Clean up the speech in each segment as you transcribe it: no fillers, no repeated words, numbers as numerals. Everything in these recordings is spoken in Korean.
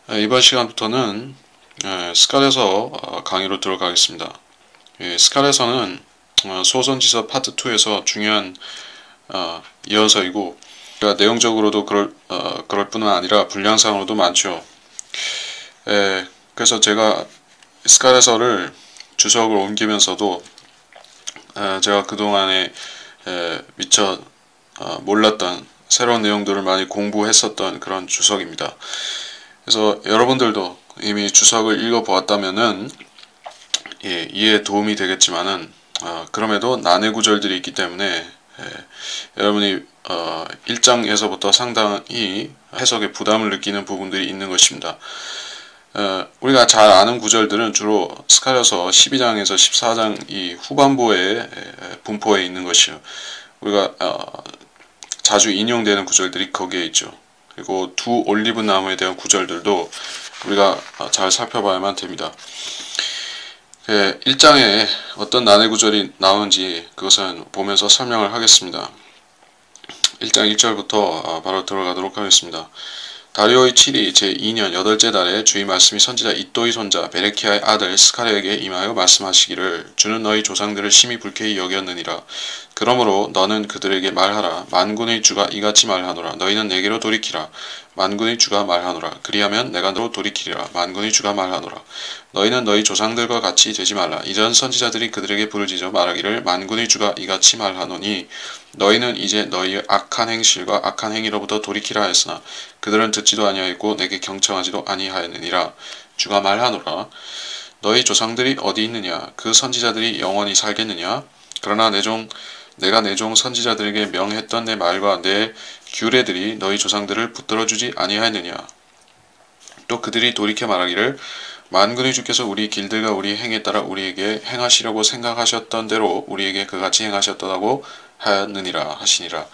이번 시간부터는 스칼에서 강의로 들어가겠습니다. 스칼에서는 소선지서 파트 2에서 중요한 이어서이고, 내용적으로도 그럴 뿐만 아니라 분량상으로도 많죠. 그래서 제가 스칼에서를 주석을 옮기면서도 제가 그동안에 미처 몰랐던 새로운 내용들을 많이 공부했었던 그런 주석입니다. 그래서 여러분들도 이미 주석을 읽어보았다면은 이해에 도움이 되겠지만은 그럼에도 난해 구절들이 있기 때문에 여러분이 1장에서부터 상당히 해석에 부담을 느끼는 부분들이 있는 것입니다. 우리가 잘 아는 구절들은 주로 스칼에서 12장에서 14장 이 후반부의 분포에 있는 것이요. 우리가 자주 인용되는 구절들이 거기에 있죠. 그리고 두 올리브 나무에 대한 구절들도 우리가 잘 살펴봐야만 됩니다. 1장에 어떤 난해 구절이 나오는지 그것은 보면서 설명을 하겠습니다. 1장 1절부터 바로 들어가도록 하겠습니다. 다리오의 7위 제2년 8째 달에 주의 말씀이 선지자 이또의 손자 베레키야의 아들 스가랴에게 임하여 말씀하시기를 주는 너희 조상들을 심히 불쾌히 여겼느니라. 그러므로 너는 그들에게 말하라. 만군의 주가 이같이 말하노라. 너희는 내게로 돌이키라. 만군의 주가 말하노라. 그리하면 내가 너로 돌이키리라. 만군의 주가 말하노라. 너희는 너희 조상들과 같이 되지 말라. 이전 선지자들이 그들에게 부르짖어 말하기를 만군의 주가 이같이 말하노니 너희는 이제 너희의 악한 행실과 악한 행위로부터 돌이키라 하였으나 그들은 듣지도 아니하였고 내게 경청하지도 아니하였느니라. 주가 말하노라. 너희 조상들이 어디 있느냐? 그 선지자들이 영원히 살겠느냐? 그러나 내가 내 종 선지자들에게 명했던 내 말과 내 규례들이 너희 조상들을 붙들어주지 아니하였느냐? 또 그들이 돌이켜 말하기를 만군의 주께서 우리 길들과 우리 행에 따라 우리에게 행하시려고 생각하셨던 대로 우리에게 그같이 행하셨다고 하였느니라 하시니라.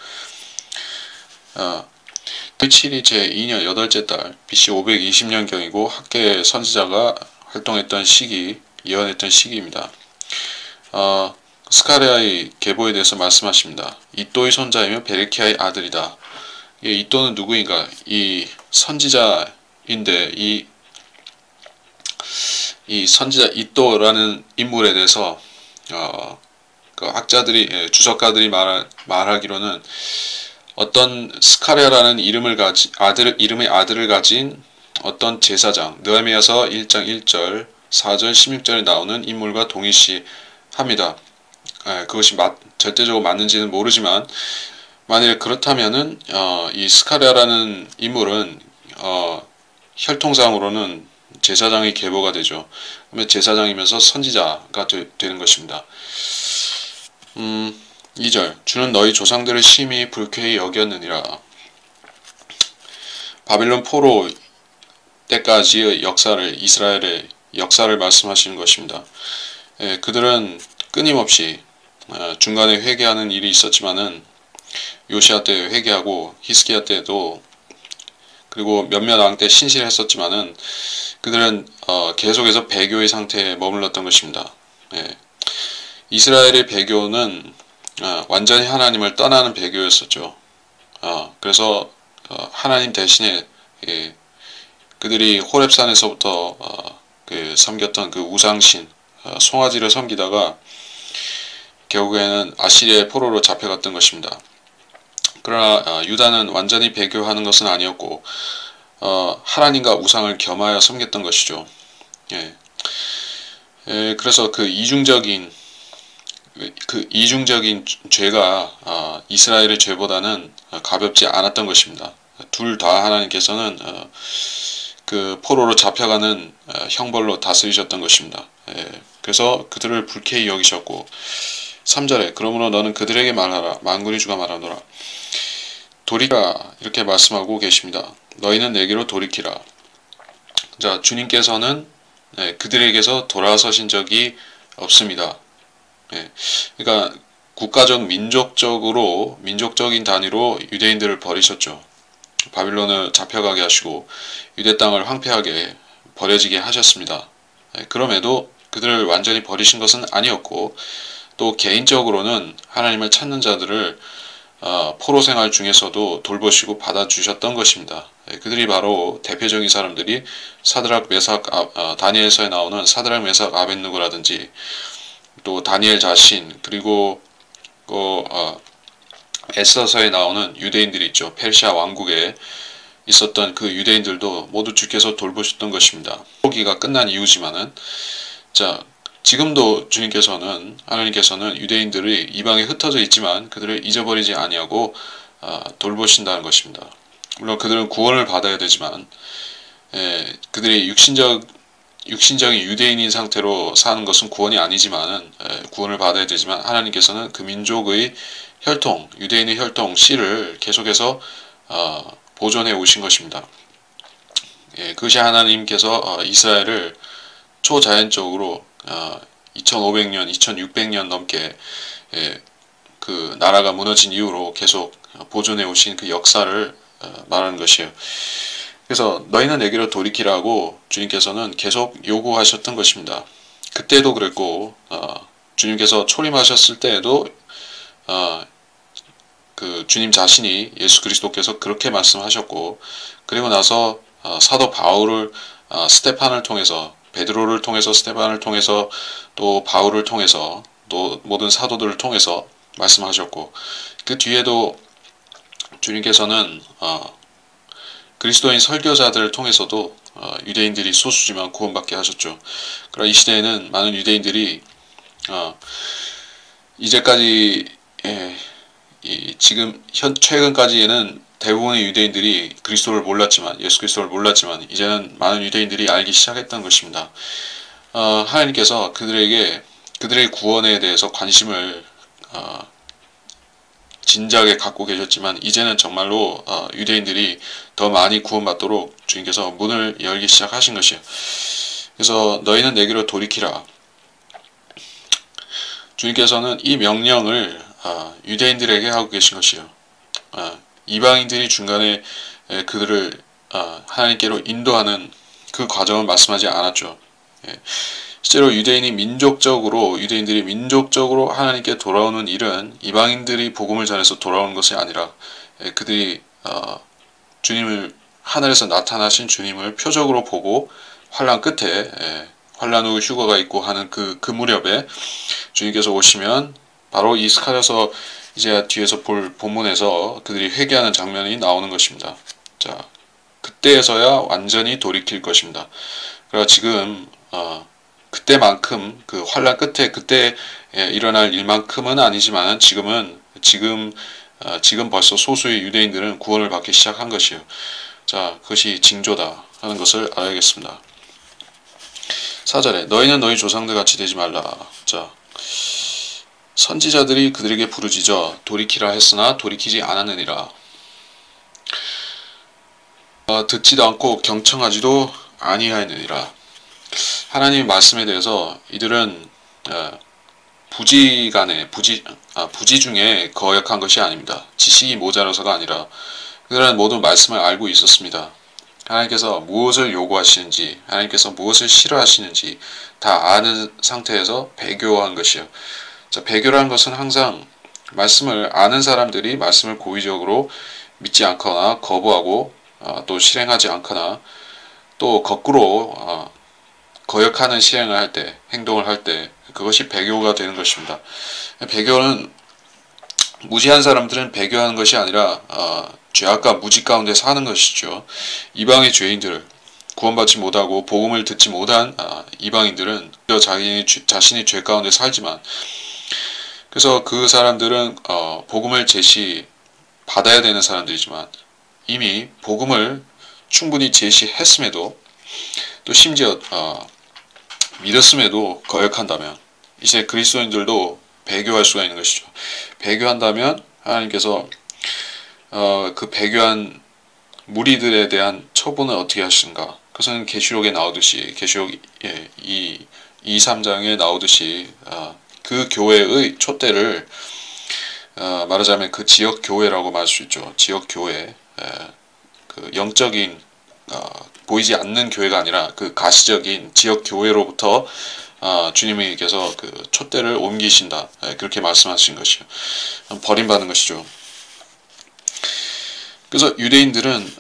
7이 제2년 8째 달 BC 520년경이고 학계의 선지자가 활동했던 시기, 예언했던 시기입니다. 스가랴의 계보에 대해서 말씀하십니다. 이또의 손자이며 베레키야의 아들이다. 이또는 누구인가? 이 선지자인데 이 선지자 이또라는 인물에 대해서 그 학자들이 주석가들이 말하기로는 어떤 스가랴라는 이름의 아들을 가진 어떤 제사장 느헤미야서 1장 1절 4절 16절에 나오는 인물과 동일시합니다. 그것이 절대적으로 맞는지는 모르지만 만일 그렇다면은 이 스가랴라는 인물은 혈통상으로는 제사장의 계보가 되죠. 그러면 제사장이면서 선지자가 되는 것입니다. 2절 주는 너희 조상들을 심히 불쾌히 여겼느니라. 바빌론 포로 때까지의 이스라엘의 역사를 말씀하시는 것입니다. 그들은 끊임없이 중간에 회개하는 일이 있었지만은 요시야 때 회개하고 히스기야 때도 그리고 몇몇 왕 때 신실했었지만은 그들은 계속해서 배교의 상태에 머물렀던 것입니다. 이스라엘의 배교는 완전히 하나님을 떠나는 배교였었죠. 그래서 하나님 대신에 그들이 호렙산에서부터 섬겼던 그 우상신 송아지를 섬기다가 결국에는 아시리아의 포로로 잡혀갔던 것입니다. 그러나 유다는 완전히 배교하는 것은 아니었고 하나님과 우상을 겸하여 섬겼던 것이죠. 그래서 그 이중적인 죄가 이스라엘의 죄보다는 가볍지 않았던 것입니다. 둘 다 하나님께서는 그 포로로 잡혀가는 형벌로 다스리셨던 것입니다. 그래서 그들을 불쾌히 여기셨고 3절에 그러므로 너는 그들에게 말하라. 만군의 주가 말하노라. 돌이키라 이렇게 말씀하고 계십니다. 너희는 내게로 돌이키라. 자, 주님께서는 그들에게서 돌아서신 적이 없습니다. 그러니까 국가적 민족적인 단위로 유대인들을 버리셨죠. 바빌론을 잡혀가게 하시고 유대 땅을 황폐하게 버려지게 하셨습니다. 그럼에도 그들을 완전히 버리신 것은 아니었고 또 개인적으로는 하나님을 찾는 자들을 포로 생활 중에서도 돌보시고 받아주셨던 것입니다. 그들이 바로 대표적인 사람들이 사드락, 메삭, 다니엘서에 나오는 사드락, 메삭, 아벳느고라든지 또 다니엘 자신, 그리고 에스더서에 나오는 유대인들이 있죠. 페르시아 왕국에 있었던 그 유대인들도 모두 주께서 돌보셨던 것입니다. 포로기가 끝난 이후지만은, 자, 지금도 하나님께서는 유대인들이 이방에 흩어져 있지만 그들을 잊어버리지 아니하고 돌보신다는 것입니다. 물론 그들은 구원을 받아야 되지만, 그들이 육신적인 유대인인 상태로 사는 것은 구원이 아니지만, 구원을 받아야 되지만 하나님께서는 그 민족의 혈통, 유대인의 혈통 씨를 계속해서 보존해 오신 것입니다. 그것이 하나님께서 이스라엘을 초자연적으로 2500년, 2600년 넘게 그 나라가 무너진 이후로 계속 보존해 오신 그 역사를 말하는 것이에요. 그래서 너희는 내게로 돌이키라고 주님께서는 계속 요구하셨던 것입니다. 그때도 그랬고, 주님께서 초림하셨을 때에도 그 주님 자신이, 예수 그리스도께서 그렇게 말씀하셨고, 그리고 나서 사도 바울을 스테판을 통해서, 베드로를 통해서, 스테판을 통해서, 또 바울을 통해서, 또 모든 사도들을 통해서 말씀하셨고, 그 뒤에도 주님께서는 그리스도인 설교자들을 통해서도 유대인들이 소수지만 구원받게 하셨죠. 그러나 이 시대에는 많은 유대인들이 이제까지, 지금 최근까지에는 대부분의 유대인들이 그리스도를 몰랐지만, 예수 그리스도를 몰랐지만, 이제는 많은 유대인들이 알기 시작했던 것입니다. 하나님께서 그들의 구원에 대해서 관심을 진지하게 갖고 계셨지만, 이제는 정말로 유대인들이 더 많이 구원받도록 주님께서 문을 열기 시작하신 것이에요. 그래서 너희는 내게로 돌이키라. 주님께서는 이 명령을 유대인들에게 하고 계신 것이에요. 이방인들이 중간에 그들을 하나님께로 인도하는 그 과정을 말씀하지 않았죠. 실제로 유대인들이 민족적으로 하나님께 돌아오는 일은 이방인들이 복음을 전해서 돌아오는 것이 아니라, 그들이 주님을, 하늘에서 나타나신 주님을 표적으로 보고 환난 끝에, 환난 후 휴거가 있고 하는 그 무렵에 주님께서 오시면, 바로 이 스가랴서 이제 뒤에서 볼 본문에서 그들이 회개하는 장면이 나오는 것입니다. 자, 그때에서야 완전히 돌이킬 것입니다. 그러나 지금 그때만큼, 그 환난 끝에 그때 일어날 일만큼은 아니지만, 지금 벌써 소수의 유대인들은 구원을 받기 시작한 것이에요. 자, 그것이 징조다 하는 것을 알아야겠습니다. 4절에 너희는 너희 조상들 같이 되지 말라. 자, 선지자들이 그들에게 부르짖어 돌이키라 했으나 돌이키지 않았느니라. 듣지도 않고 경청하지도 아니하였느니라. 하나님의 말씀에 대해서 이들은 부지 중에 거역한 것이 아닙니다. 지식이 모자라서가 아니라 그들은 모든 말씀을 알고 있었습니다. 하나님께서 무엇을 요구하시는지, 하나님께서 무엇을 싫어하시는지 다 아는 상태에서 배교한 것이요. 자, 배교라는 것은 항상 말씀을 아는 사람들이 말씀을 고의적으로 믿지 않거나 거부하고 또 실행하지 않거나, 또 거꾸로 거역하는 실행을 할 때, 행동을 할 때, 그것이 배교가 되는 것입니다. 배교는, 무지한 사람들은 배교하는 것이 아니라 죄악과 무지 가운데 사는 것이죠. 이방의 죄인들, 구원받지 못하고 복음을 듣지 못한 이방인들은 자신이 죄 가운데 살지만, 그래서 그 사람들은 복음을 받아야 되는 사람들이지만, 이미 복음을 충분히 제시했음에도, 또 심지어 믿었음에도 거역한다면, 이제 그리스도인들도 배교할 수가 있는 것이죠. 배교한다면 하나님께서 그 배교한 무리들에 대한 처분을 어떻게 하시는가? 그것은 계시록에 나오듯이, 계시록 2, 3장에 나오듯이 그 교회의 촛대를, 말하자면 그 지역 교회라고 말할 수 있죠. 지역 교회, 그 영적인 보이지 않는 교회가 아니라 그 가시적인 지역 교회로부터 주님께서 그 촛대를 옮기신다, 그렇게 말씀하신 것이요. 버림받는 것이죠. 그래서 유대인들은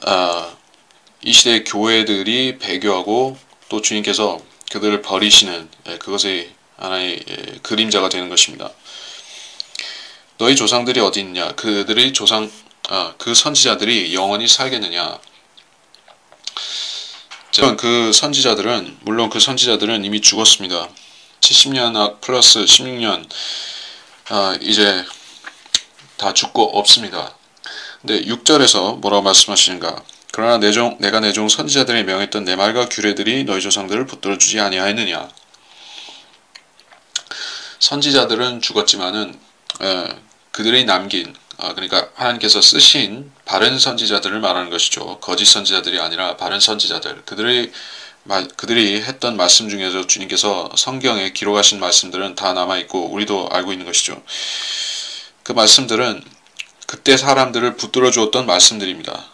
이 시대의 교회들이 배교하고 또 주님께서 그들을 버리시는 그것의 하나의 그림자가 되는 것입니다. 너희 조상들이 어디 있냐? 그들의 그 선지자들이 영원히 살겠느냐? 물론 그 선지자들은 이미 죽었습니다. 70년 플러스 16년 이제 다 죽고 없습니다. 근데 6절에서 뭐라고 말씀하시는가? 그러나 내가 내 종 선지자들이 명했던 내 말과 규례들이 너희 조상들을 붙들어주지 아니하였느냐? 선지자들은 죽었지만은 그들이 남긴 그러니까 하나님께서 쓰신 바른 선지자들을 말하는 것이죠. 거짓 선지자들이 아니라 바른 선지자들. 그들이 했던 말씀 중에서 주님께서 성경에 기록하신 말씀들은 다 남아있고 우리도 알고 있는 것이죠. 그 말씀들은 그때 사람들을 붙들어 주었던 말씀들입니다.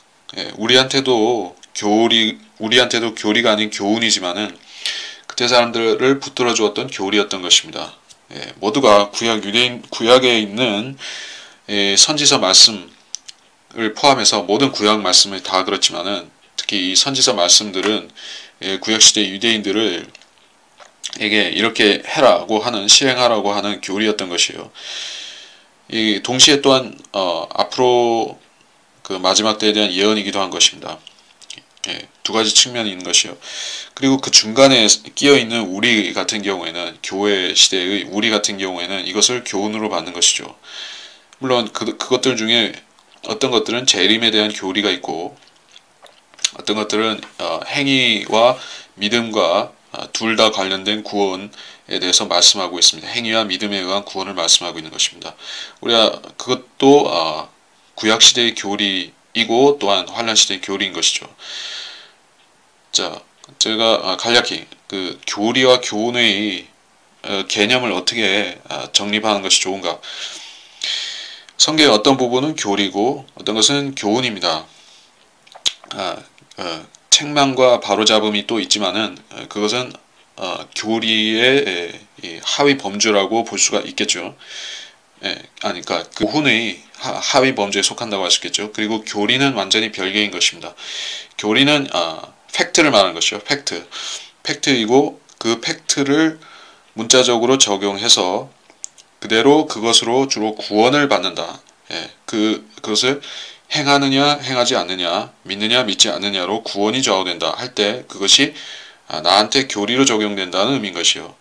우리한테도 교리가 아닌 교훈이지만은 그때 사람들을 붙들어 주었던 교리였던 것입니다. 모두가 구약에 있는 선지서 말씀을 포함해서 모든 구약 말씀을 다 그렇지만은 특히 이 선지서 말씀들은 구약시대 유대인들을 에게 이렇게 해라고 하는 실행하라고 하는 교리였던 것이에요. 이 동시에 또한 앞으로 그 마지막 때에 대한 예언이기도 한 것입니다. 두 가지 측면이 있는 것이요. 그리고 그 중간에 끼어 있는 우리 같은 경우에는 교회 시대의 우리 같은 경우에는 이것을 교훈으로 받는 것이죠. 물론 그것들 중에 어떤 것들은 재림에 대한 교리가 있고 어떤 것들은 행위와 믿음과 둘 다 관련된 구원에 대해서 말씀하고 있습니다. 행위와 믿음에 의한 구원을 말씀하고 있는 것입니다. 우리가 그것도 구약시대의 교리이고 또한 환란시대의 교리인 것이죠. 자, 제가 간략히 그 교리와 교훈의 개념을 어떻게 정립하는 것이 좋은가. 성경의 어떤 부분은 교리고 어떤 것은 교훈입니다. 책망과 바로잡음이 또 있지만은 그것은 교리의 하위 범주라고 볼 수가 있겠죠. 그러니까 교훈의 하위 범주에 속한다고 할 수 있겠죠. 그리고 교리는 완전히 별개인 것입니다. 교리는 팩트를 말하는 것이죠. 팩트이고 그 팩트를 문자적으로 적용해서 그대로 그것으로 주로 구원을 받는다. 그것을 행하느냐 행하지 않느냐 믿느냐 믿지 않느냐로 구원이 좌우된다 할 때 그것이 나한테 교리로 적용된다는 의미인 것이요.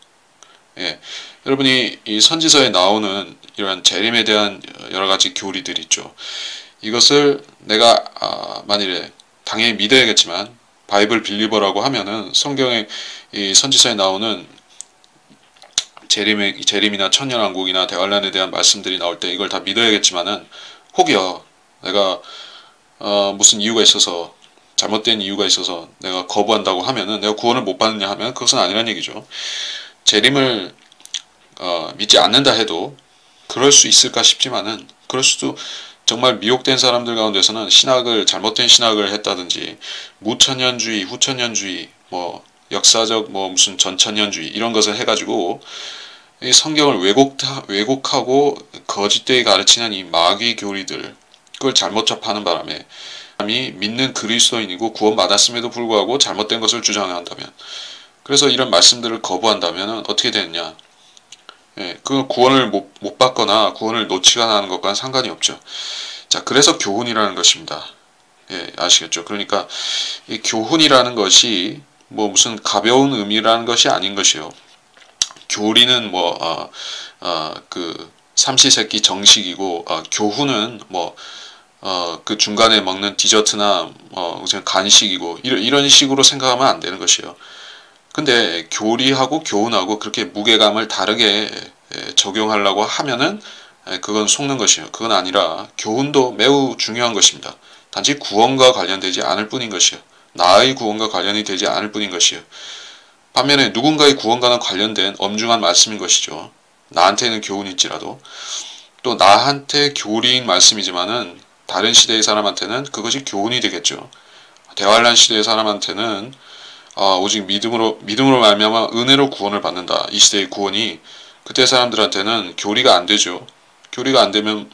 여러분이 이 선지서에 나오는 이러한 재림에 대한 여러 가지 교리들이 있죠. 이것을 내가 만일에 당연히 믿어야겠지만 바이블 빌리버라고 하면은 성경의 이 선지서에 나오는 재림이나 천년왕국이나 대환란에 대한 말씀들이 나올 때 이걸 다 믿어야겠지만은 혹여 내가 무슨 이유가 있어서 잘못된 이유가 있어서 내가 거부한다고 하면은 내가 구원을 못 받느냐 하면 그것은 아니란 얘기죠. 재림을 믿지 않는다 해도 그럴 수 있을까 싶지만은 그럴 수도 정말 미혹된 사람들 가운데서는 잘못된 신학을 했다든지 무천년주의, 후천년주의, 역사적 무슨 전천년주의 이런 것을 해가지고 이 성경을 왜곡하고 거짓되게 가르치는 이 마귀 교리들 그걸 잘못 접하는 바람에 사람이 믿는 그리스도인이고 구원받았음에도 불구하고 잘못된 것을 주장한다면 그래서 이런 말씀들을 거부한다면 어떻게 되느냐. 그 구원을 못 받거나 구원을 놓치거나 하는 것과는 상관이 없죠. 자, 그래서 교훈이라는 것입니다. 아시겠죠? 그러니까 이 교훈이라는 것이 무슨 가벼운 의미라는 것이 아닌 것이요. 교리는 그 삼시세끼 정식이고 교훈은 그 중간에 먹는 디저트나 무슨 간식이고 이런 식으로 생각하면 안 되는 것이요. 근데 교리하고 교훈하고 그렇게 무게감을 다르게 적용하려고 하면은 그건 속는 것이요. 그건 아니라 교훈도 매우 중요한 것입니다. 단지 구원과 관련되지 않을 뿐인 것이요. 나의 구원과 관련이 되지 않을 뿐인 것이요. 반면에 누군가의 구원과는 관련된 엄중한 말씀인 것이죠. 나한테는 교훈일지라도 또 나한테 교리인 말씀이지만은 다른 시대의 사람한테는 그것이 교훈이 되겠죠. 대환란 시대의 사람한테는 오직 믿음으로 말미암아 은혜로 구원을 받는다. 이 시대의 구원이 그때 사람들한테는 교리가 안 되죠. 교리가 안 되면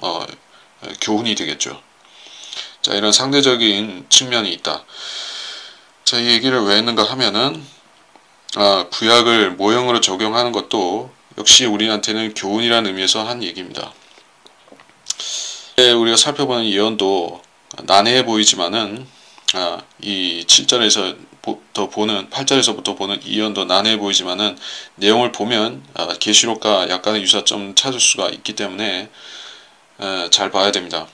교훈이 되겠죠. 자, 이런 상대적인 측면이 있다. 자, 이 얘기를 왜 했는가 하면은 구약을 모형으로 적용하는 것도 역시 우리한테는 교훈이라는 의미에서 한 얘기입니다. 우리가 살펴보는 예언도 난해해 보이지만은 이 7절에서부터 보는 8절에서부터 보는 예언도 난해해 보이지만은 내용을 보면 계시록과 약간의 유사점 찾을 수가 있기 때문에 잘 봐야 됩니다.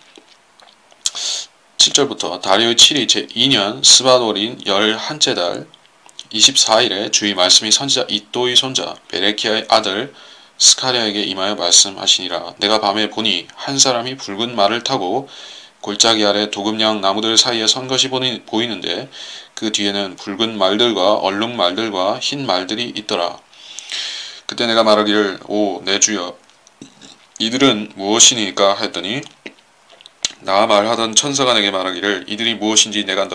7절부터 다리오 7이 제2년 스바돌인 11째 달 24일에 주의 말씀이 선지자 이또의 손자 베레키야의 아들 스가랴에게 임하여 말씀하시니라. 내가 밤에 보니 한 사람이 붉은 말을 타고 골짜기 아래 도금양 나무들 사이에 선 것이 보이는데 그 뒤에는 붉은 말들과 얼룩 말들과 흰 말들이 있더라. 그때 내가 말하기를 오 내 주여 이들은 무엇이니까 했더니 나 말하던 천사가 내게 말하기를 이들이 무엇인지 내가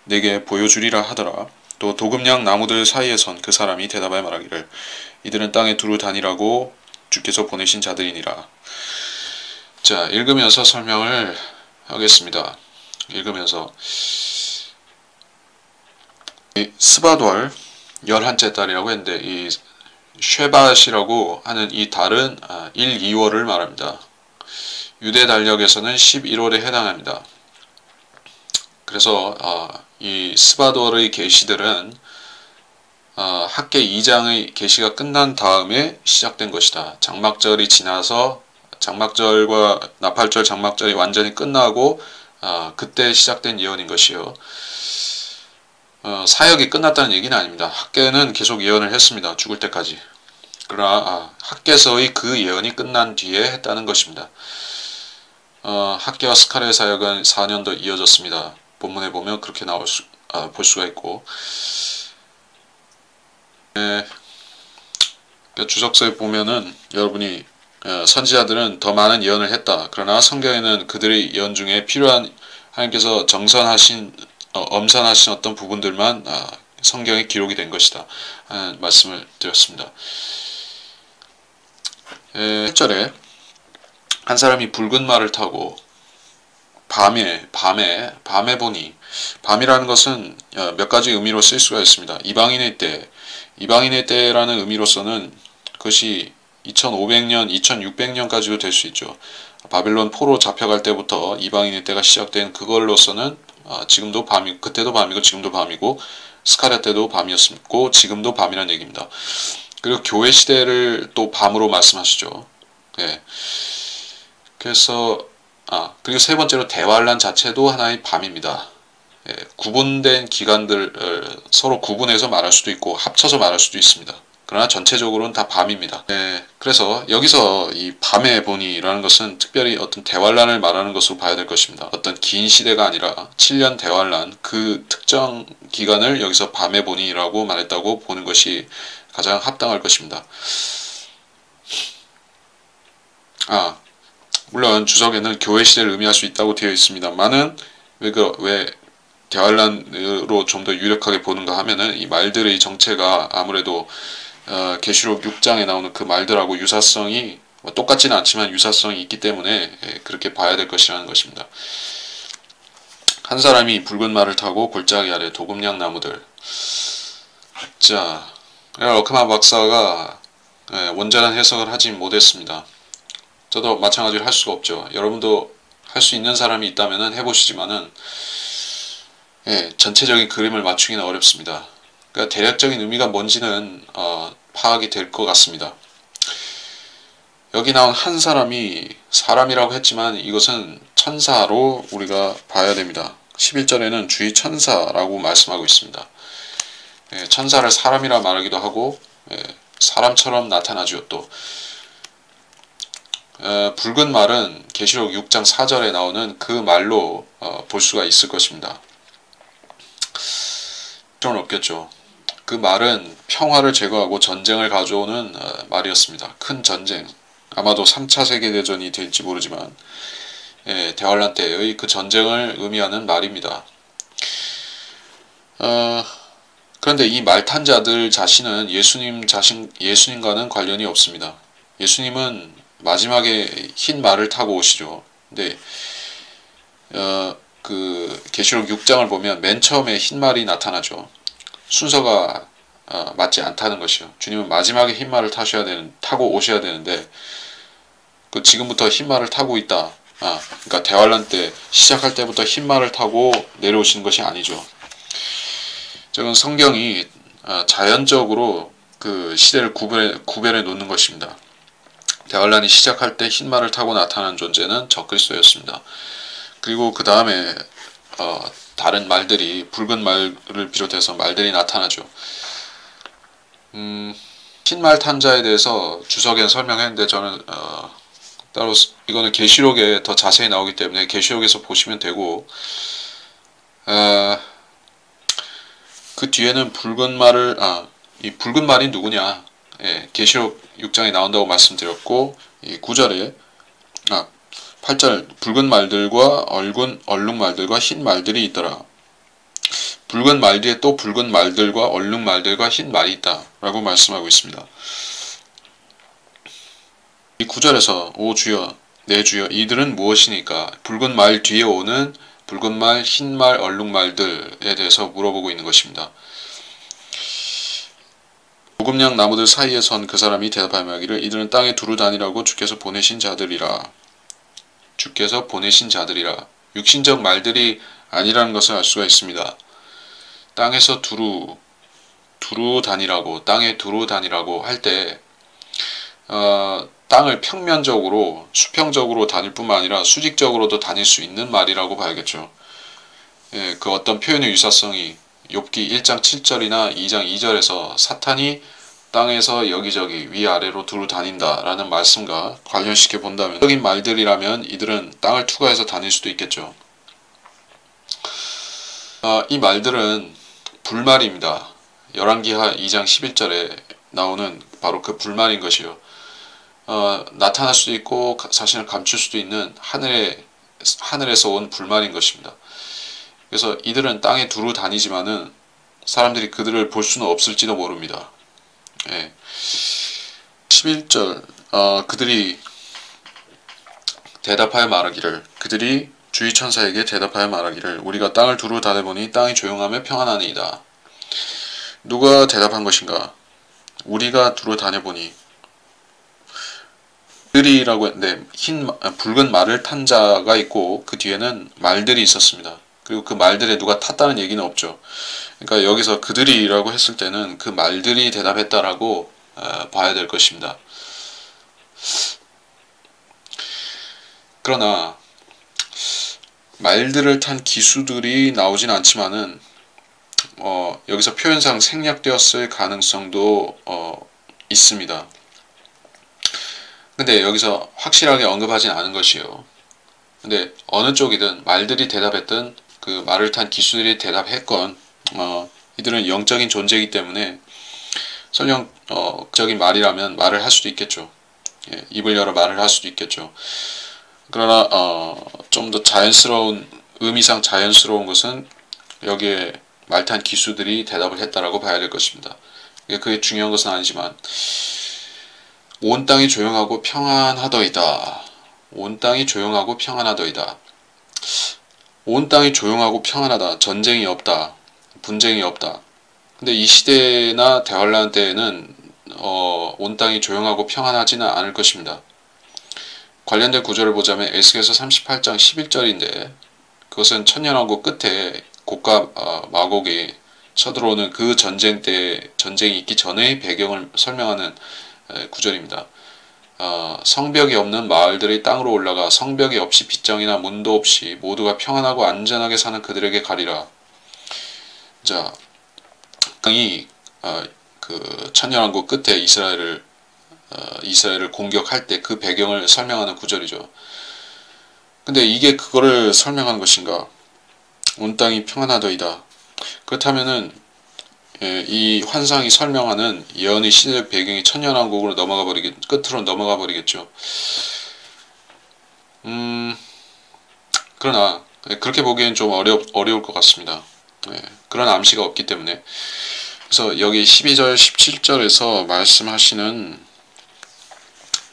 내게 보여주리라 하더라. 또 도금양 나무들 사이에 선 그 사람이 대답하여 말하기를 이들은 땅에 두루 다니라고 주께서 보내신 자들이니라. 자, 읽으면서 설명을 하겠습니다. 읽으면서 스바돌 11째 달이라고 했는데 이 쉐밧이라고 하는 이 달은 1, 2월을 말합니다. 유대 달력에서는 11월에 해당합니다. 그래서 이 스바돌의 계시들은 학계 2장의 계시가 끝난 다음에 시작된 것이다. 장막절이 지나서 장막절과 나팔절 장막절이 완전히 끝나고 그때 시작된 예언인 것이요. 사역이 끝났다는 얘기는 아닙니다. 학계는 계속 예언을 했습니다. 죽을 때까지. 그러나 학계서의 그 예언이 끝난 뒤에 했다는 것입니다. 학계와 스가랴의 사역은 4년 더 이어졌습니다. 본문에 보면 그렇게 볼 수가 있고 주석서에 보면은 여러분이 선지자들은 더 많은 예언을 했다. 그러나 성경에는 그들의 예언 중에 필요한 하나님께서 엄선하신 어떤 부분들만 성경에 기록이 된 것이다 하는 말씀을 드렸습니다. 1절에 한 사람이 붉은 말을 타고 밤에 보니 밤이라는 것은 몇 가지 의미로 쓸 수가 있습니다. 이방인의 때라는 의미로서는 그것이 2500년, 2600년까지도 될 수 있죠. 바빌론 포로 잡혀갈 때부터 이방인의 때가 시작된 그걸로서는 지금도 그때도 밤이고 지금도 밤이고 스가랴 때도 밤이었고 지금도 밤이라는 얘기입니다. 그리고 교회 시대를 또 밤으로 말씀하시죠. 예. 그래서 그리고 세 번째로 대환란 자체도 하나의 밤입니다. 예, 구분된 기간들 서로 구분해서 말할 수도 있고 합쳐서 말할 수도 있습니다. 그러나 전체적으로는 다 밤입니다. 예, 그래서 여기서 이 밤에 보니라는 것은 특별히 어떤 대환란을 말하는 것으로 봐야 될 것입니다. 어떤 긴 시대가 아니라 7년 대환란 그 특정 기간을 여기서 밤에 보니라고 말했다고 보는 것이 가장 합당할 것입니다. 물론 주석에는 교회 시대를 의미할 수 있다고 되어 있습니다만은 왜 대환란으로 좀 더 유력하게 보는가 하면은 이 말들의 정체가 아무래도 계시록 6장에 나오는 그 말들하고 유사성이 똑같지는 않지만 유사성이 있기 때문에 그렇게 봐야 될 것이라는 것입니다. 한 사람이 붉은 말을 타고 골짜기 아래 도금양 나무들. 자, 러크만 박사가 온전한 해석을 하지 못했습니다. 저도 마찬가지로 할 수가 없죠. 여러분도 할 수 있는 사람이 있다면 해보시지만은 전체적인 그림을 맞추기는 어렵습니다. 그러니까 대략적인 의미가 뭔지는 파악이 될 것 같습니다. 여기 나온 한 사람이 사람이라고 했지만 이것은 천사로 우리가 봐야 됩니다. 11절에는 주의 천사라고 말씀하고 있습니다. 천사를 사람이라 말하기도 하고 사람처럼 나타나죠. 또 붉은 말은 계시록 6장 4절에 나오는 그 말로 볼 수가 있을 것입니다. 필요는 없겠죠. 그 말은 평화를 제거하고 전쟁을 가져오는 말이었습니다. 큰 전쟁, 아마도 3차 세계대전이 될지 모르지만 대환란 때의 그 전쟁을 의미하는 말입니다. 그런데 이 말탄 자들 자신은 예수님과는 관련이 없습니다. 예수님은 마지막에 흰 말을 타고 오시죠. 근데 그 계시록 6장을 보면 맨 처음에 흰 말이 나타나죠. 순서가 맞지 않다는 것이요. 주님은 마지막에 흰 말을 타고 오셔야 되는데 그 지금부터 흰 말을 타고 있다. 그러니까 대환란 때 시작할 때부터 흰 말을 타고 내려오시는 것이 아니죠. 저건 성경이 자연적으로 그 시대를 구별해 놓는 것입니다. 대환란이 시작할 때 흰 말을 타고 나타난 존재는 적그리스도였습니다. 그리고 그 다음에 다른 말들이 붉은 말을 비롯해서 말들이 나타나죠. 흰 말 탄 자에 대해서 주석에 설명했는데 저는 따로 이거는 계시록에 더 자세히 나오기 때문에 계시록에서 보시면 되고 그 뒤에는 붉은 말을 이 붉은 말이 누구냐? 계시록 6장에 나온다고 말씀드렸고 이 9절에 8절 붉은 말들과 얼룩 말들과 흰 말들이 있더라. 붉은 말 뒤에 또 붉은 말들과 얼룩 말들과 흰 말이 있다 라고 말씀하고 있습니다. 이 9절에서 오 주여 내 주여 이들은 무엇이니까 붉은 말 뒤에 오는 붉은 말, 흰 말, 얼룩 말들에 대해서 물어보고 있는 것입니다. 무금냥 나무들 사이에 선 그 사람이 대답하여 말하기를 이들은 땅에 두루 다니라고 주께서 보내신 자들이라. 주께서 보내신 자들이라. 육신적 말들이 아니라는 것을 알 수가 있습니다. 땅에서 두루 다니라고 땅에 두루 다니라고 할 때 땅을 평면적으로 수평적으로 다닐 뿐만 아니라 수직적으로도 다닐 수 있는 말이라고 봐야겠죠. 그 어떤 표현의 유사성이 욥기 1장 7절이나 2장 2절에서 사탄이 땅에서 여기저기 위아래로 두루 다닌다라는 말씀과 관련시켜 본다면 적인 말들이라면 이들은 땅을 투과해서 다닐 수도 있겠죠. 이 말들은 불말입니다. 열왕기하 2장 11절에 나오는 바로 그 불말인 것이요. 나타날 수도 있고 자신을 감출 수도 있는 하늘에서 온 불말인 것입니다. 그래서 이들은 땅에 두루 다니지만은 사람들이 그들을 볼 수는 없을지도 모릅니다. 11절 그들이 대답하여 말하기를 그들이 주의 천사에게 대답하여 말하기를 우리가 땅을 두루 다녀보니 땅이 조용하며 평안하니이다. 누가 대답한 것인가? 우리가 두루 다녀보니 그들이라고 했는데 붉은 말을 탄 자가 있고 그 뒤에는 말들이 있었습니다. 그리고 그 말들에 누가 탔다는 얘기는 없죠. 그러니까 여기서 그들이라고 했을 때는 그 말들이 대답했다라고 봐야 될 것입니다. 그러나 말들을 탄 기수들이 나오진 않지만은 여기서 표현상 생략되었을 가능성도 있습니다. 근데 여기서 확실하게 언급하진 않은 것이요. 근데 어느 쪽이든 말들이 대답했든 그 말을 탄 기수들이 대답했건 이들은 영적인 존재이기 때문에 설령 적인 말이라면 말을 할 수도 있겠죠. 입을 열어 말을 할 수도 있겠죠. 그러나 좀 더 의미상 자연스러운 것은 여기에 말탄 기수들이 대답을 했다라고 봐야 될 것입니다. 그게 중요한 것은 아니지만 온 땅이 조용하고 평안하더이다. 온 땅이 조용하고 평안하더이다. 온 땅이 조용하고 평안하다. 전쟁이 없다. 분쟁이 없다. 근데 이 시대나 대환란 때에는 온 땅이 조용하고 평안하지는 않을 것입니다. 관련된 구절을 보자면 에스겔서 38장 11절인데 그것은 천년왕국 끝에 곡과 마곡이 쳐들어오는 그 전쟁이 있기 전의 배경을 설명하는 구절입니다. 성벽이 없는 마을들이 땅으로 올라가 성벽이 없이 빗장이나 문도 없이 모두가 평안하고 안전하게 사는 그들에게 가리라. 자, 이 그 천년왕국 끝에 이스라엘을 공격할 때 그 배경을 설명하는 구절이죠. 근데 이게 그거를 설명하는 것인가? 온 땅이 평안하더이다. 그렇다면은 이 환상이 설명하는 예언의 시대 배경이 천년왕국으로 끝으로 넘어가 버리겠죠. 그러나 그렇게 보기엔 좀 어려울 것 같습니다. 그런 암시가 없기 때문에. 그래서 여기 12절, 17절에서 말씀하시는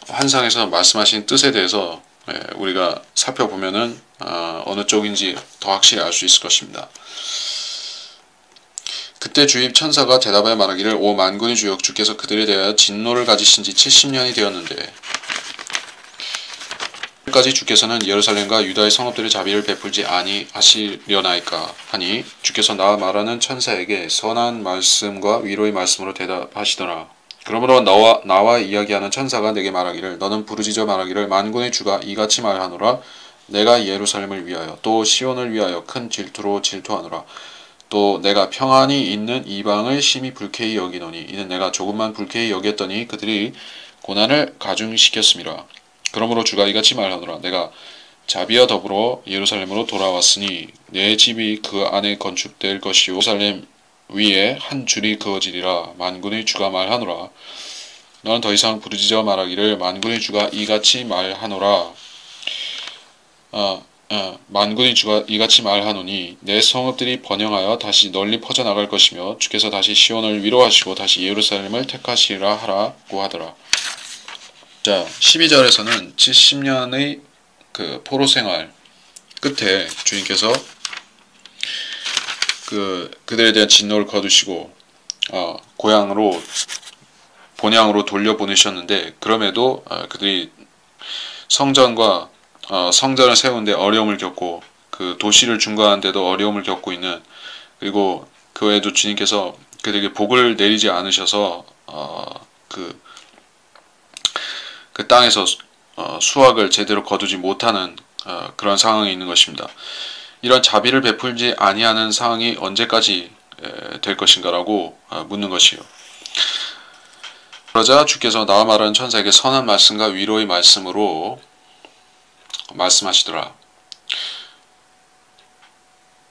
환상에서 말씀하신 뜻에 대해서 우리가 살펴보면은 어느 쪽인지 더 확실히 알 수 있을 것입니다. 그때 주입 천사가 대답하여 말하기를 오 만군의 주여 주께서 그들에 대하여 진노를 가지신 지 70년이 되었는데 까지 주께서는 예루살렘과 유다의 성읍들의 자비를 베풀지 아니하시려나이까 하니 주께서 나 말하는 천사에게 선한 말씀과 위로의 말씀으로 대답하시더라. 그러므로 나와 이야기하는 천사가 내게 말하기를 너는 부르짖어 말하기를 만군의 주가 이같이 말하노라 내가 예루살렘을 위하여 또 시온을 위하여 큰 질투로 질투하노라. 또 내가 평안히 있는 이방을 심히 불쾌히 여기노니 이는 내가 조금만 불쾌히 여겼더니 그들이 고난을 가중시켰음이라. 그러므로 주가 이같이 말하노라 내가 자비와 더불어 예루살렘으로 돌아왔으니 내 집이 그 안에 건축될 것이요 예루살렘 위에 한 줄이 그어지리라. 만군의 주가 말하노라 너는 더 이상 부르짖어 말하기를 만군의 주가 이같이 말하노라 만군의 주가 이같이 말하노니 내 성읍들이 번영하여 다시 널리 퍼져나갈 것이며 주께서 다시 시온을 위로하시고 다시 예루살렘을 택하시리라 하라고 하더라. 자, 12절에서는 70년의 그 포로 생활 끝에 주님께서 그들에 대한 진노를 거두시고 고향으로 본향으로 돌려보내셨는데 그럼에도 그들이 성전과 성전을 세우는데 어려움을 겪고 그 도시를 중거하는데도 어려움을 겪고 있는 그리고 그 외에도 주님께서 그들에게 복을 내리지 않으셔서 그 땅에서 수확을 제대로 거두지 못하는 그런 상황이 있는 것입니다. 이런 자비를 베풀지 아니하는 상황이 언제까지 될 것인가라고 묻는 것이요. 그러자 주께서 나와 말하는 천사에게 선한 말씀과 위로의 말씀으로 말씀하시더라.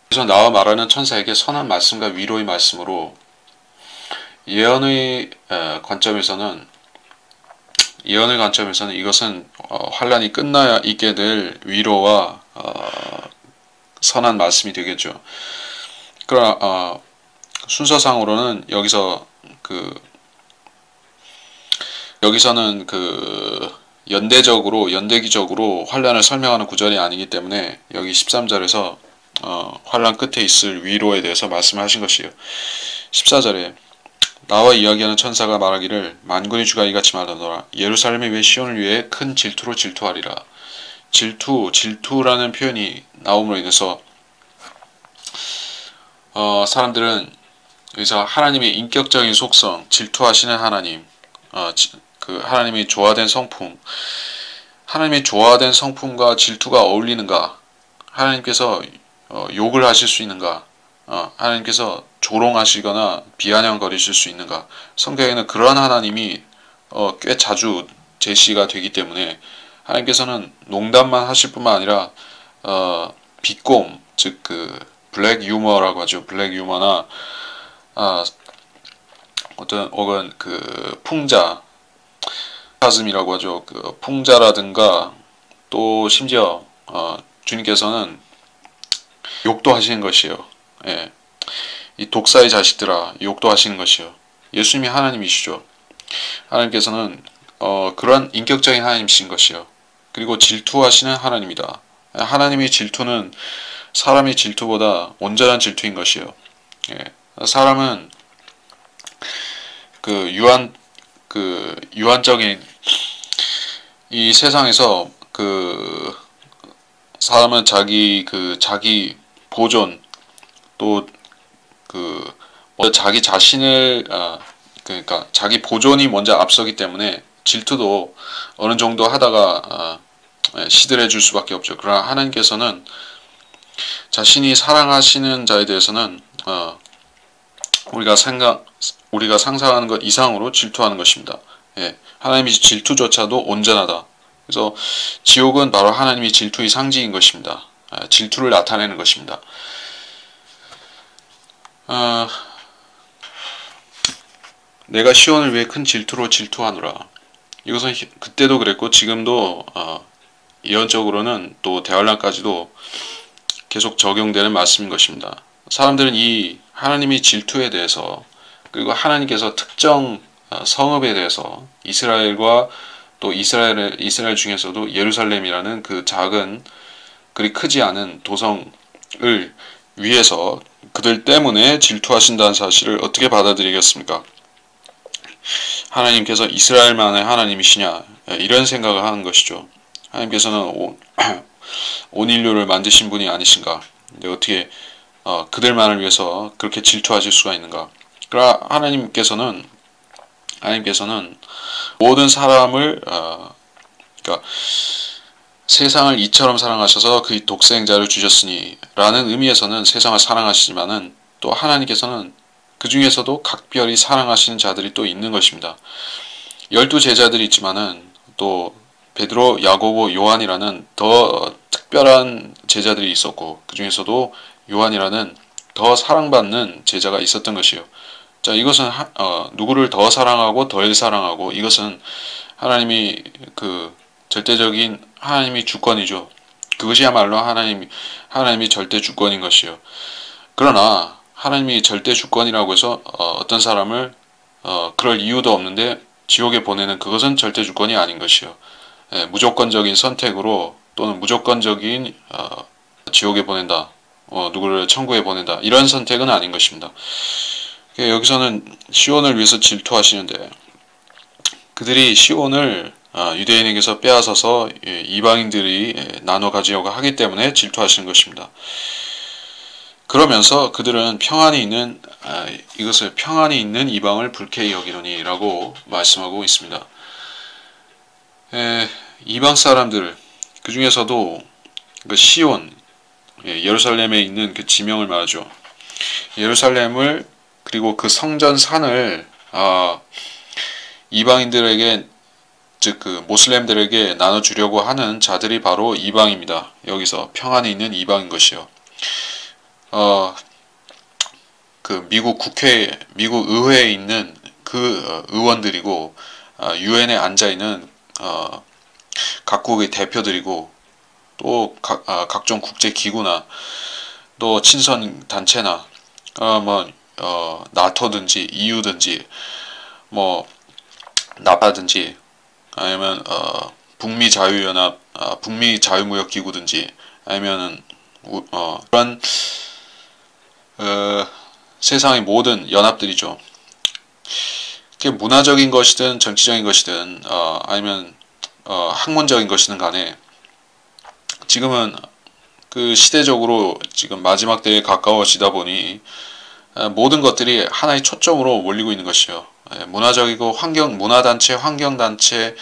그래서 나와 말하는 천사에게 선한 말씀과 위로의 말씀으로 예언의 관점에서는 이것은 환란이 끝나야 있게 될 위로와 선한 말씀이 되겠죠. 그러나 순서상으로는 여기서는 연대기적으로 환란을 설명하는 구절이 아니기 때문에 여기 13절에서 환란 끝에 있을 위로에 대해서 말씀하신 것이에요. 14절에 나와 이야기하는 천사가 말하기를 만군의 주가 이같이 말하노라 예루살렘이 왜 시온을 위해 큰 질투로 질투하리라. 질투라는 표현이 나옴으로 인해서 사람들은 여기서 하나님의 인격적인 속성, 질투하시는 하나님, 그 하나님의 조화된 성품, 하나님의 조화된 성품과 질투가 어울리는가? 하나님께서 욕을 하실 수 있는가? 하나님께서 조롱하시거나 비아냥거리실 수 있는가? 성경에는 그러한 하나님이 꽤 자주 제시가 되기 때문에 하나님께서는 농담만 하실 뿐만 아니라 비꼼, 즉 블랙 유머라고 하죠. 블랙 유머나 혹은 풍자, 사즘이라고 하죠. 풍자라든가 또 심지어 주님께서는 욕도 하시는 것이에요. 예. 이 독사의 자식들아 욕도 하시는 것이요. 예수님이 하나님이시죠. 하나님께서는 그러한 인격적인 하나님이신 것이요. 그리고 질투하시는 하나님이다. 하나님의 질투는 사람의 질투보다 온전한 질투인 것이요. 예. 사람은 유한적인 이 세상에서 사람은 자기 보존 또 먼저 자기 자신을 그러니까 자기 보존이 먼저 앞서기 때문에 질투도 어느 정도 하다가 시들해 줄 수밖에 없죠. 그러나 하나님께서는 자신이 사랑하시는 자에 대해서는 우리가 상상하는 것 이상으로 질투하는 것입니다. 예, 하나님이 질투조차도 온전하다. 그래서 지옥은 바로 하나님이 질투의 상징인 것입니다. 질투를 나타내는 것입니다. 내가 시온을 위해 큰 질투로 질투하노라. 이것은 그때도 그랬고 지금도 예언적으로는 또 대환란까지도 계속 적용되는 말씀인 것입니다. 사람들은 이 하나님의 질투에 대해서 그리고 하나님께서 특정 성읍에 대해서 이스라엘과 또 이스라엘 중에서도 예루살렘이라는 그 작은 그리 크지 않은 도성을 위해서 그들 때문에 질투하신다는 사실을 어떻게 받아들이겠습니까? 하나님께서 이스라엘만의 하나님이시냐, 이런 생각을 하는 것이죠. 하나님께서는 온 인류를 만드신 분이 아니신가? 근데 어떻게 그들만을 위해서 그렇게 질투하실 수가 있는가? 그러나 하나님께서는 모든 사람을 그러니까 세상을 이처럼 사랑하셔서 그의 독생자를 주셨으니 라는 의미에서는 세상을 사랑하시지만은 또 하나님께서는 그 중에서도 각별히 사랑하시는 자들이 또 있는 것입니다. 12제자들이 있지만은 또 베드로, 야고보, 요한이라는 더 특별한 제자들이 있었고 그 중에서도 요한이라는 더 사랑받는 제자가 있었던 것이요. 자, 이것은 누구를 더 사랑하고 덜 사랑하고 이것은 하나님이 절대적인 하나님이 주권이죠. 그것이야말로 하나님이 절대 주권인 것이요. 그러나 하나님이 절대 주권이라고 해서 어떤 사람을 그럴 이유도 없는데 지옥에 보내는 그것은 절대 주권이 아닌 것이요. 무조건적인 선택으로 또는 무조건적인 지옥에 보낸다. 누구를 천국에 보낸다. 이런 선택은 아닌 것입니다. 여기서는 시온을 위해서 질투하시는데 그들이 시온을 유대인에게서 빼앗아서 이방인들이 나눠 가지려고 하기 때문에 질투하시는 것입니다. 그러면서 그들은 이것을 평안이 있는 이방을 불쾌히 여기노니 라고 말씀하고 있습니다. 이방 사람들, 그 중에서도 그 시온, 예루살렘에 있는 그 지명을 말하죠. 예루살렘을 그리고 그 성전 산을 이방인들에게 즉 그 모슬렘들에게 나눠주려고 하는 자들이 바로 이방입니다. 여기서 평안이 있는 이방인 것이요. 미국 의회에 있는 그 의원들이고 유엔에 앉아 있는 각국의 대표들이고 또 각종 국제 기구나 또 친선 단체나 나토든지 EU든지 나파든지 아니면 북미 자유연합, 북미 자유무역기구든지 아니면은 그런 세상의 모든 연합들이죠. 그게 문화적인 것이든 정치적인 것이든 아니면 학문적인 것이든 간에 지금은 그 시대적으로 지금 마지막 때에 가까워지다 보니 모든 것들이 하나의 초점으로 몰리고 있는 것이요. 문화적이고 문화단체, 환경단체,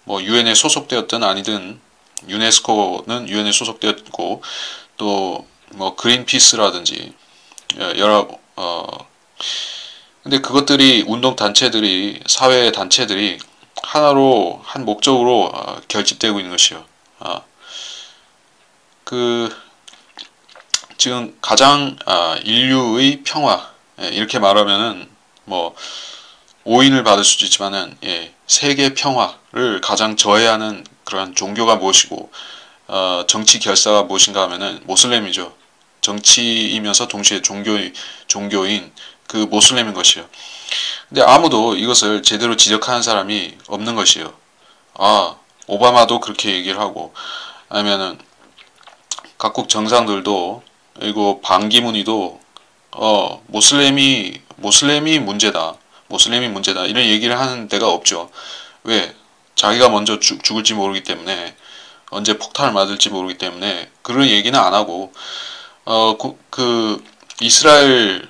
유엔에 소속되었든 아니든 유네스코는 유엔에 소속되었고 또 그린피스라든지 여러 근데 그것들이 운동단체들이 사회단체들이 하나로 한 목적으로 결집되고 있는 것이요. 지금 가장 인류의 평화 이렇게 말하면은 오인을 받을 수도 있지만은 세계 평화를 가장 저해하는 그런 종교가 무엇이고 정치 결사가 무엇인가 하면은 모슬렘이죠. 정치이면서 동시에 종교인 그 모슬렘인 것이요. 근데 아무도 이것을 제대로 지적하는 사람이 없는 것이요. 오바마도 그렇게 얘기를 하고 아니면은 각국 정상들도 그리고 반기문이도 모슬렘이 문제다. 이런 얘기를 하는 데가 없죠. 왜? 자기가 먼저 죽을지 모르기 때문에 언제 폭탄을 맞을지 모르기 때문에 그런 얘기는 안 하고 이스라엘을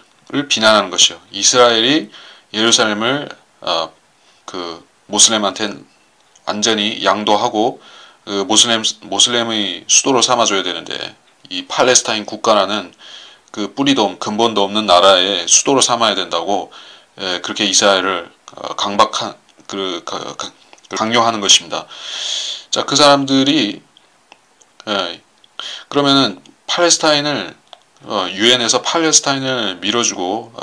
비난하는 것이요. 이스라엘이 예루살렘을 모슬렘한테 완전히 양도하고 모슬렘의 수도로 삼아줘야 되는데 이 팔레스타인 국가라는 그 뿌리도 근본도 없는 나라의 수도로 삼아야 된다고 그렇게 이스라엘을 강요하는 것입니다. 자, 그 사람들이 그러면은 팔레스타인을 유엔에서 팔레스타인을 밀어주고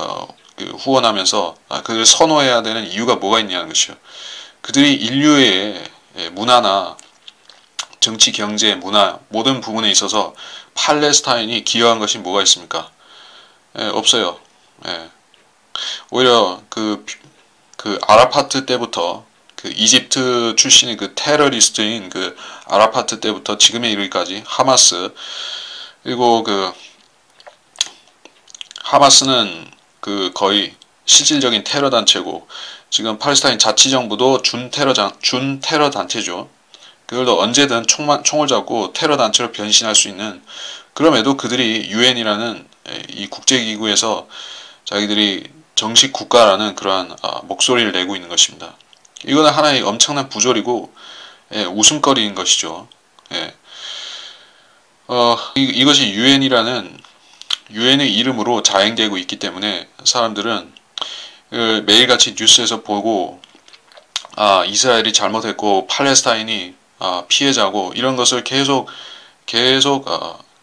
후원하면서 그들을 선호해야 되는 이유가 뭐가 있냐는 것이요. 그들이 인류의 문화나 정치, 경제, 문화 모든 부분에 있어서 팔레스타인이 기여한 것이 뭐가 있습니까? 없어요. 오히려 그 아라파트 때부터 그 이집트 출신의 그 테러리스트인 그 아라파트 때부터 지금에 이르기까지 하마스, 그리고 그 하마스는 그 거의 실질적인 테러 단체고, 지금 팔레스타인 자치정부도 준 테러 단체죠. 그걸도 언제든 총을 잡고 테러 단체로 변신할 수 있는, 그럼에도 그들이 유엔이라는 이 국제기구에서 자기들이 정식 국가라는 그러한 목소리를 내고 있는 것입니다. 이거는 하나의 엄청난 부조리고 웃음거리인 것이죠. 이것이 유엔의 이름으로 자행되고 있기 때문에 사람들은 매일같이 뉴스에서 보고 이스라엘이 잘못했고 팔레스타인이 피해자고 이런 것을 계속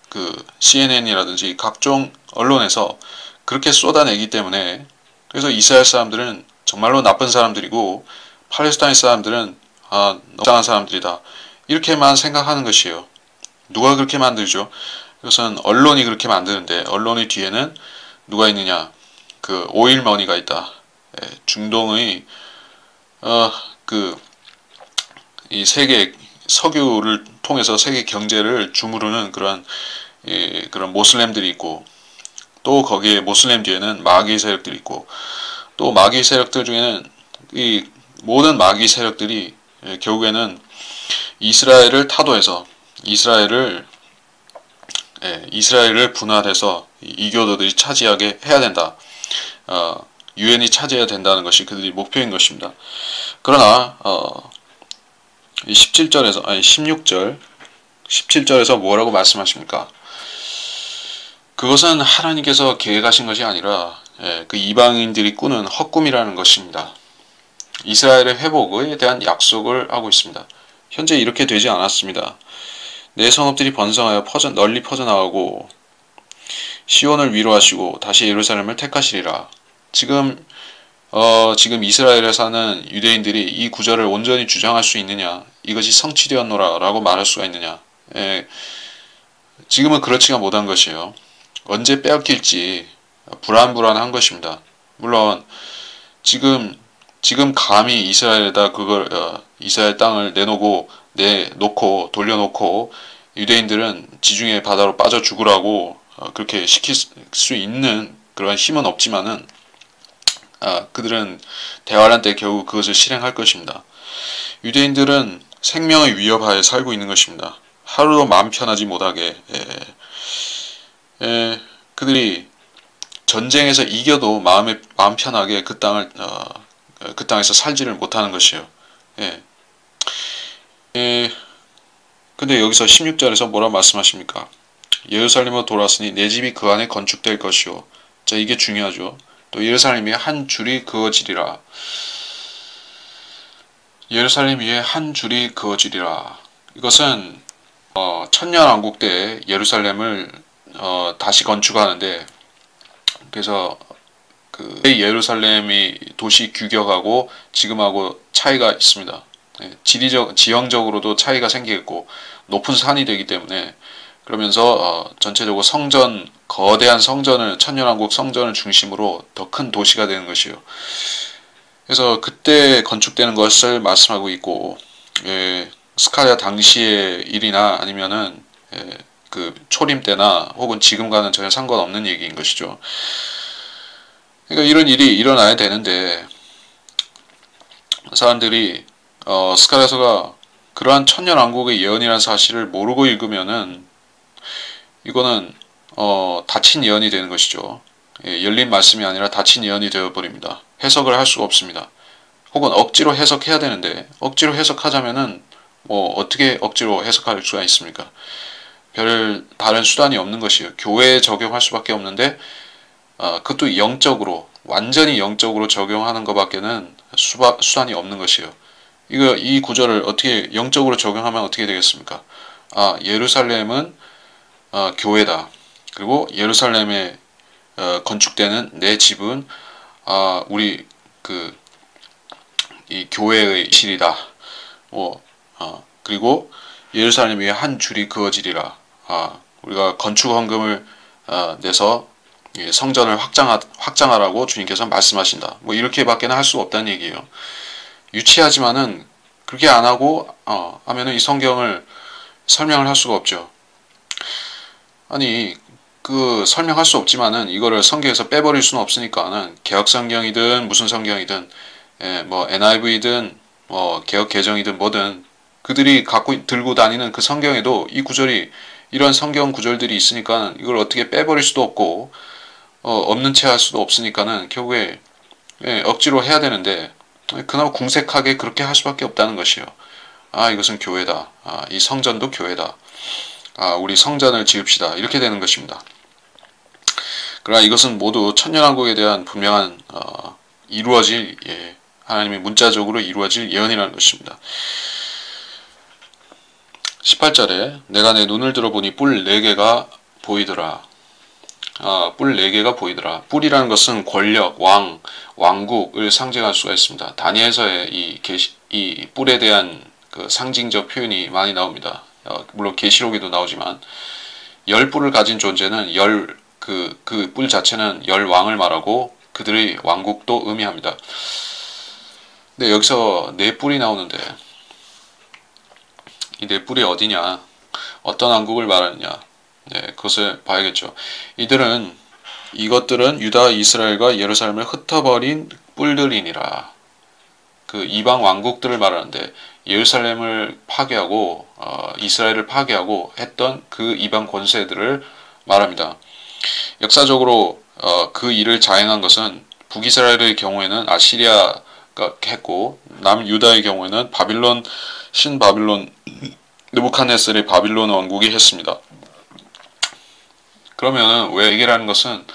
그 CNN이라든지 각종 언론에서 그렇게 쏟아내기 때문에, 그래서 이스라엘 사람들은 정말로 나쁜 사람들이고 팔레스타인 사람들은 이상한 사람들이다, 이렇게만 생각하는 것이에요. 누가 그렇게 만들죠? 이것은 언론이 그렇게 만드는데, 언론의 뒤에는 누가 있느냐? 그 오일머니가 있다. 중동의 이 세계 석유를 통해서 세계 경제를 주무르는 그런 모슬렘들이 있고, 또 거기에 모슬렘 뒤에는 마귀 세력들이 있고, 또 마귀 세력들 중에는 이 모든 마귀 세력들이 결국에는 이스라엘을 타도해서 이스라엘을 분할해서 이교도들이 차지하게 해야 된다. 유엔이 차지해야 된다는 것이 그들이 목표인 것입니다. 그러나 17절에서 뭐라고 말씀하십니까? 그것은 하나님께서 계획하신 것이 아니라 그 이방인들이 꾸는 헛꿈이라는 것입니다. 이스라엘의 회복에 대한 약속을 하고 있습니다. 현재 이렇게 되지 않았습니다. 내 성읍들이 번성하여 널리 퍼져나가고 시온을 위로하시고 다시 예루살렘을 택하시리라. 지금 이스라엘에 사는 유대인들이 이 구절을 온전히 주장할 수 있느냐, 이것이 성취되었노라 라고 말할 수가 있느냐? 지금은 그렇지가 못한 것이에요. 언제 빼앗길지 불안한 것입니다. 물론 지금 감히 이스라엘에다 이스라엘 땅을 돌려놓고 유대인들은 지중해 바다로 빠져 죽으라고 그렇게 시킬 수 있는 그런 힘은 없지만은 그들은 대환란 때 결국 그것을 실행할 것입니다. 유대인들은 생명의 위협하에 살고 있는 것입니다. 하루도 마음 편하지 못하게 그들이 전쟁에서 이겨도 마음 편하게 그 땅에서 살지를 못하는 것이에요. 근데 여기서 16절에서 뭐라 말씀하십니까? 예루살렘으로 돌아왔으니 내 집이 그 안에 건축될 것이요. 자, 이게 중요하죠. 또 예루살렘 위에 한 줄이 그어지리라. 예루살렘 위에 한 줄이 그어지리라. 이것은 천년왕국 때 예루살렘을 다시 건축하는데, 그래서 그 예루살렘이 도시 규격하고 지금하고 차이가 있습니다. 지형적으로도 차이가 생기겠고 높은 산이 되기 때문에, 그러면서 전체적으로 거대한 천년왕국 성전을 중심으로 더 큰 도시가 되는 것이요. 그래서 그때 건축되는 것을 말씀하고 있고, 스가랴 당시의 일이나 아니면은 그 초림 때나 혹은 지금과는 전혀 상관없는 얘기인 것이죠. 그러니까 이런 일이 일어나야 되는데, 사람들이 스가랴서가 그러한 천년왕국의 예언이라는 사실을 모르고 읽으면은 이거는 닫힌 예언이 되는 것이죠. 열린 말씀이 아니라 닫힌 예언이 되어버립니다. 해석을 할 수가 없습니다. 혹은 억지로 해석해야 되는데, 억지로 해석하자면은 어떻게 억지로 해석할 수가 있습니까? 별 다른 수단이 없는 것이에요. 교회에 적용할 수밖에 없는데, 그것도 완전히 영적으로 적용하는 것밖에는 수단이 없는 것이에요. 이 구절을 어떻게 영적으로 적용하면 어떻게 되겠습니까? 예루살렘은 교회다. 그리고 예루살렘에 건축되는 내 집은 우리 이 교회의 실이다. 그리고 예루살렘 위에 한 줄이 그어지리라. 우리가 건축 헌금을 내서 성전을 확장하라고 주님께서 말씀하신다. 이렇게밖에는 할 수 없다는 얘기예요. 유치하지만은 그렇게 안 하고 하면은 이 성경을 설명을 할 수가 없죠. 아니 그 설명할 수 없지만은 이거를 성경에서 빼버릴 수는 없으니까는 개혁 성경이든 무슨 성경이든 뭐 NIV든 뭐 개혁 개정이든 뭐든 그들이 갖고 들고 다니는 그 성경에도 이 구절이 이런 성경 구절들이 있으니까 이걸 어떻게 빼버릴 수도 없고 없는 채 할 수도 없으니까는 결국에 억지로 해야 되는데 그나마 궁색하게 그렇게 할 수밖에 없다는 것이요. 이것은 교회다. 이 성전도 교회다. 우리 성전을 지읍시다. 이렇게 되는 것입니다. 그러나 이것은 모두 천년왕국에 대한 분명한 이루어질 하나님의 문자적으로 이루어질 예언이라는 것입니다. 18절에 내가 내 눈을 들어보니 뿔 4개가 보이더라. 뿔 4개가 보이더라. 뿔이라는 것은 권력, 왕국을 상징할 수가 있습니다. 다니엘서에 이 뿔에 대한 그 상징적 표현이 많이 나옵니다. 물론 계시록에도 나오지만 열 뿔을 가진 존재는 그 뿔 자체는 열 왕을 말하고 그들의 왕국도 의미합니다. 근데 여기서 4뿔이 나오는데 이 4뿔이 어디냐? 어떤 왕국을 말하느냐? 그것을 봐야겠죠. 이것들은 유다, 이스라엘과 예루살렘을 흩어버린 뿔들이니라. 그 이방 왕국들을 말하는데 예루살렘을 파괴하고 이스라엘을 파괴하고 했던 그 이방 권세들을 말합니다. 역사적으로 그 일을 자행한 것은 북이스라엘의 경우에는 아시리아가 했고 남유다의 경우에는 신바빌론 느부갓네살의 바빌론 왕국이 했습니다. 그러면 왜 얘기라는 것은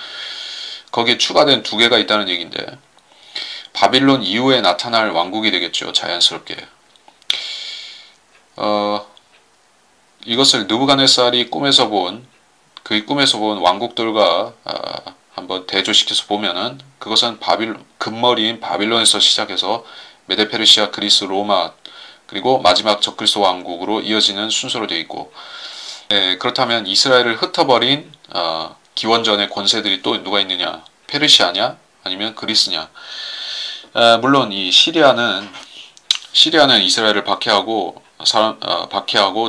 거기에 추가된 2개가 있다는 얘기인데 바빌론 이후에 나타날 왕국이 되겠죠. 자연스럽게. 이것을 느부갓네살이 꿈에서 본 왕국들과 한번 대조시켜서 보면은 그것은 금머리인 바빌론에서 시작해서 메데페르시아, 그리스, 로마 그리고 마지막 적그리스도 왕국으로 이어지는 순서로 되어 있고 그렇다면 이스라엘을 흩어버린 기원전의 권세들이 또 누가 있느냐? 페르시아냐? 아니면 그리스냐? 물론 이 시리아는 이스라엘을 박해하고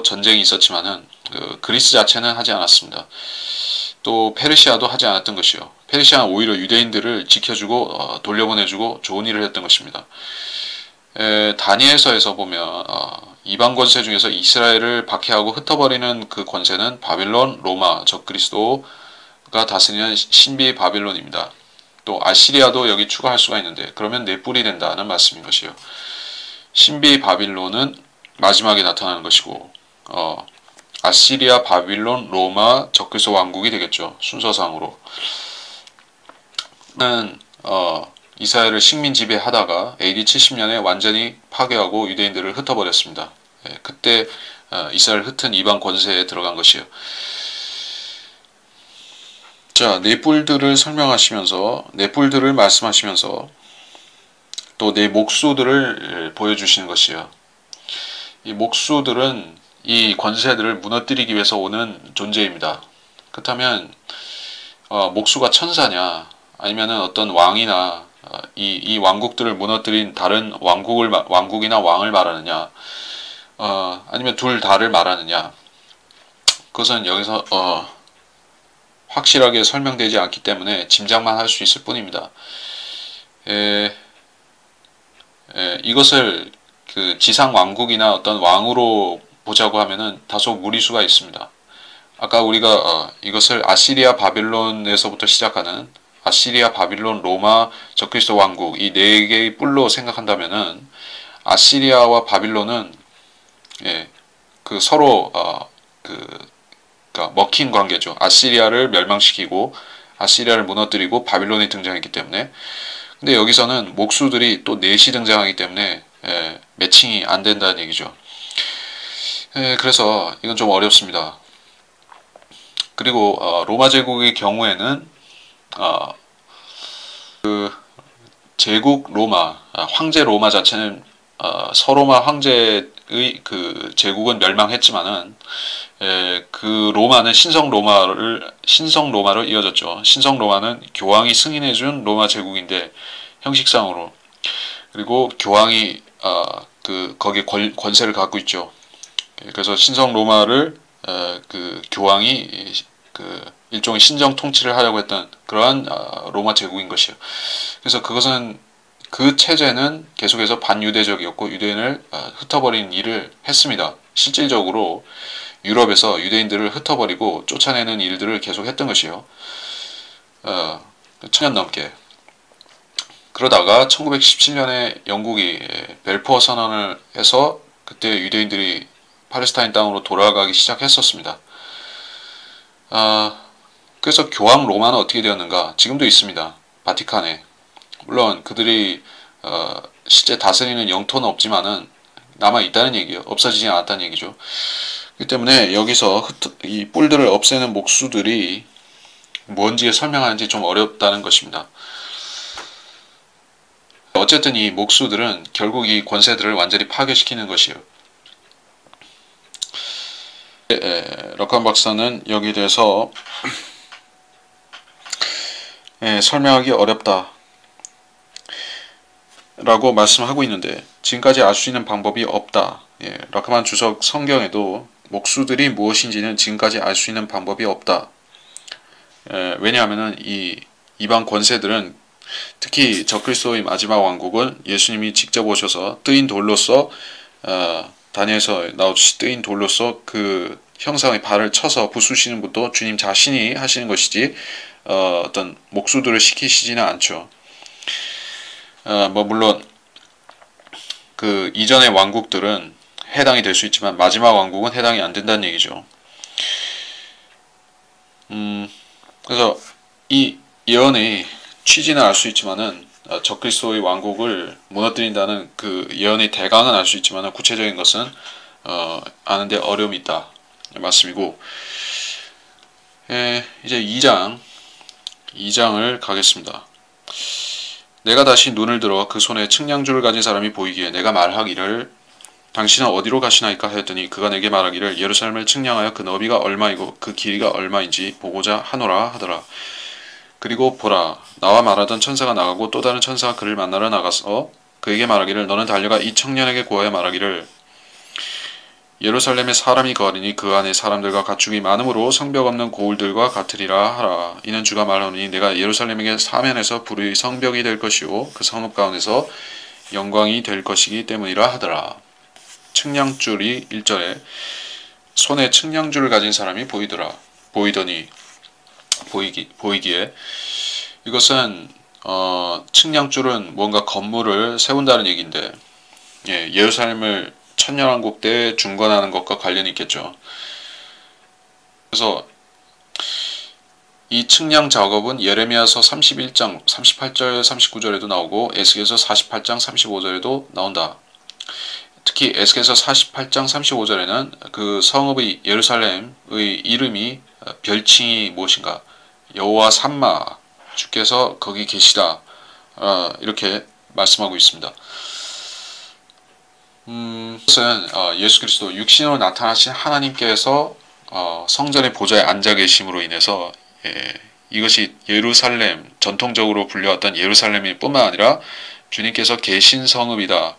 전쟁이 있었지만은 그리스 자체는 하지 않았습니다. 또 페르시아도 하지 않았던 것이요. 페르시아는 오히려 유대인들을 지켜주고 돌려보내주고 좋은 일을 했던 것입니다. 다니엘서에서 보면 이방 권세 중에서 이스라엘을 박해하고 흩어버리는 그 권세는 바빌론, 로마, 적그리스도가 다스리는 신비 바빌론입니다. 또 아시리아도 여기 추가할 수가 있는데 그러면 4뿔이 된다는 말씀인 것이요. 신비 바빌론은 마지막에 나타나는 것이고 아시리아, 바빌론, 로마, 적그리스도 왕국이 되겠죠. 순서상으로. 이스라엘을 식민 지배하다가 AD 70년에 완전히 파괴하고 유대인들을 흩어버렸습니다. 그때 이스라엘 흩은 이방 권세에 들어간 것이요. 자, 4뿔들을 설명하시면서 4뿔들을 말씀하시면서 또 4목수들을 보여주시는 것이요. 이 목수들은 이 권세들을 무너뜨리기 위해서 오는 존재입니다. 그렇다면 목수가 천사냐 아니면은 어떤 왕이나 이 왕국들을 무너뜨린 다른 왕국이나 왕을 말하느냐 아니면 둘 다를 말하느냐 그것은 여기서 확실하게 설명되지 않기 때문에 짐작만 할 수 있을 뿐입니다. 이것을 그 지상 왕국이나 어떤 왕으로 보자고 하면은 다소 무리수가 있습니다. 아까 우리가 이것을 아시리아 바빌론에서부터 시작하는 아시리아 바빌론 로마 적그리스도 왕국 이 4개의 뿔로 생각한다면은 아시리아와 바빌론은 그 서로 그러니까 먹힌 관계죠. 아시리아를 멸망시키고 아시리아를 무너뜨리고 바빌론이 등장했기 때문에 근데 여기서는 목수들이 또 넷이 등장하기 때문에 매칭이 안 된다는 얘기죠. 그래서 이건 좀 어렵습니다. 그리고 로마 제국의 경우에는 그 제국 로마 황제 로마 자체는 서로마 황제의 그 제국은 멸망했지만은 그 로마는 신성 로마로 이어졌죠. 신성 로마는 교황이 승인해준 로마 제국인데 형식상으로 그리고 교황이 거기 권세를 갖고 있죠. 그래서 신성 로마를 그 교황이 일종의 신정 통치를 하려고 했던 그러한 로마 제국인 것이요. 그래서 그 체제는 계속해서 반유대적이었고 유대인을 흩어버리는 일을 했습니다. 실질적으로 유럽에서 유대인들을 흩어버리고 쫓아내는 일들을 계속했던 것이요. 천년 넘게. 그러다가 1917년에 영국이 벨포어 선언을 해서 그때 유대인들이 팔레스타인 땅으로 돌아가기 시작했었습니다. 그래서 교황 로마는 어떻게 되었는가? 지금도 있습니다. 바티칸에. 물론 그들이 실제 다스리는 영토는 없지만은 남아 있다는 얘기예요. 없어지지 않았다는 얘기죠. 그렇기 때문에 여기서 이 뿔들을 없애는 목수들이 뭔지 설명하는지 좀 어렵다는 것입니다. 어쨌든 이 목수들은 결국 이 권세들을 완전히 파괴시키는 것이에요. 럭칸 박사는 여기에 대해서 설명하기 어렵다 라고 말씀하고 있는데 지금까지 알 수 있는 방법이 없다. 락카만 주석 성경에도 목수들이 무엇인지는 지금까지 알 수 있는 방법이 없다. 왜냐하면 이 이방 권세들은 특히 적그리스도의 마지막 왕국은 예수님이 직접 오셔서 뜨인 돌로서 다니엘서 나오듯이 뜨인 돌로서 그 형상의 발을 쳐서 부수시는 것도 주님 자신이 하시는 것이지 어떤 목수들을 시키시지는 않죠. 물론 그 이전의 왕국들은 해당이 될 수 있지만 마지막 왕국은 해당이 안 된다는 얘기죠. 그래서 이 예언의 취지는 알 수 있지만은 적그리스도의 왕국을 무너뜨린다는 그 예언의 대강은 알 수 있지만은 구체적인 것은 아는데 어려움이 있다 말씀이고, 이제 2장을 가겠습니다. 내가 다시 눈을 들어 그 손에 측량줄을 가진 사람이 보이기에 내가 말하기를 당신은 어디로 가시나이까 하였더니 그가 내게 말하기를 예루살렘을 측량하여 그 너비가 얼마이고 그 길이가 얼마인지 보고자 하노라 하더라. 그리고 보라, 나와 말하던 천사가 나가고 또 다른 천사가 그를 만나러 나가서 그에게 말하기를 너는 달려가 이 청년에게 구하여 말하기를 예루살렘에 사람이 거하리니 그 안에 사람들과 가축이 많으므로 성벽 없는 고울들과 같으리라 하라. 이는 주가 말하노니 내가 예루살렘에게 사면에서 불의 성벽이 될 것이요 그 성읍 가운데서 영광이 될 것이기 때문이라 하더라. 측량줄이 1절에 손에 측량줄을 가진 사람이 보이기에 이것은 측량줄은 뭔가 건물을 세운다는 얘기인데 예루살렘을 천년왕국 때 중건하는 것과 관련이 있겠죠. 그래서 이 측량 작업은 예레미야서 31장 38절 39절에도 나오고 에스겔서 48장 35절에도 나온다. 특히 에스겔서 48장 35절에는 그 성읍의 예루살렘의 이름이 별칭이 무엇인가 여호와 삼마 주께서 거기 계시다 이렇게 말씀하고 있습니다. 이것은 예수 그리스도 육신으로 나타나신 하나님께서 성전의 보좌에 앉아 계심으로 인해서 이것이 예루살렘 전통적으로 불려왔던 예루살렘일 뿐만 아니라 주님께서 계신 성읍이다.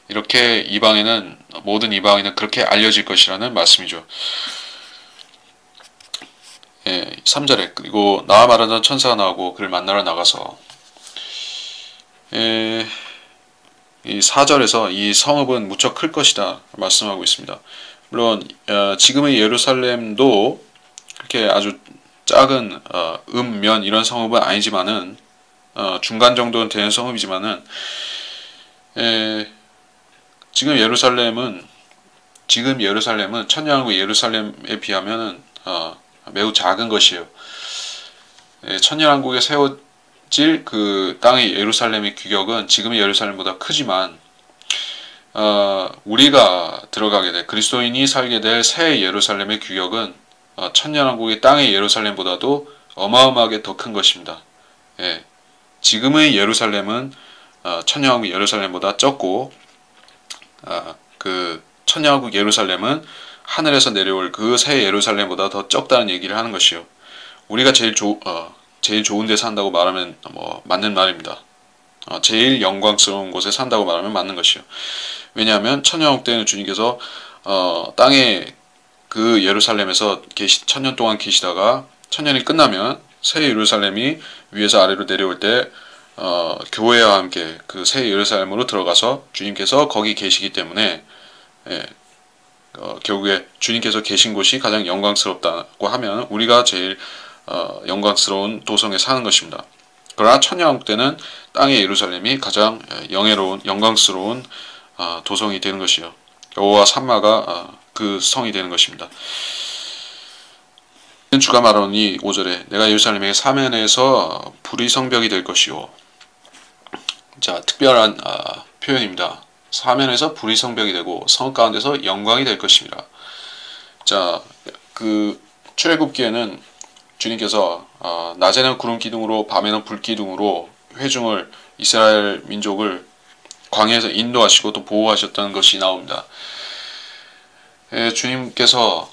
이렇게 모든 이방에는 그렇게 알려질 것이라는 말씀이죠. 3절에 그리고 나와 말하던 천사가 나오고 그를 만나러 나가서 이 4절에서 이 성읍은 무척 클 것이다 말씀하고 있습니다. 물론 지금의 예루살렘도 그렇게 아주 작은 면 이런 성읍은 아니지만은 중간 정도는 되는 성읍이지만은 지금 예루살렘은 천년왕국 예루살렘에 비하면은 매우 작은 것이에요. 천년왕국에 세워질 그 땅의 예루살렘의 규격은 지금의 예루살렘보다 크지만 우리가 들어가게 될 그리스도인이 살게 될 새 예루살렘의 규격은 천년왕국의 땅의 예루살렘보다도 어마어마하게 더 큰 것입니다. 지금의 예루살렘은 천년왕국 예루살렘보다 적고 그 천년왕국 예루살렘은 하늘에서 내려올 그 새 예루살렘보다 더 적다는 얘기를 하는 것이요. 우리가 제일 좋은 데 산다고 말하면 맞는 말입니다. 제일 영광스러운 곳에 산다고 말하면 맞는 것이요. 왜냐하면 천년왕국 때는 주님께서 땅에 그 예루살렘에서 천년 동안 계시다가 천년이 끝나면 새 예루살렘이 위에서 아래로 내려올 때 교회와 함께 그 새 예루살렘으로 들어가서 주님께서 거기 계시기 때문에 결국에 주님께서 계신 곳이 가장 영광스럽다고 하면 우리가 제일 영광스러운 도성에 사는 것입니다. 그러나 천년왕국 때는 땅의 예루살렘이 가장 영광스러운 도성이 되는 것이요. 여호와 삼마가 그 성이 되는 것입니다. 주가 말하니 5절에 내가 예루살렘에게 사면에서 불의 성벽이 될 것이요. 자, 특별한 표현입니다. 사면에서 불의 성벽이 되고 성 가운데서 영광이 될 것입니다. 자, 그 출애굽기에는 주님께서 낮에는 구름 기둥으로 밤에는 불 기둥으로 회중을 이스라엘 민족을 광야에서 인도하시고 또 보호하셨다는 것이 나옵니다. 주님께서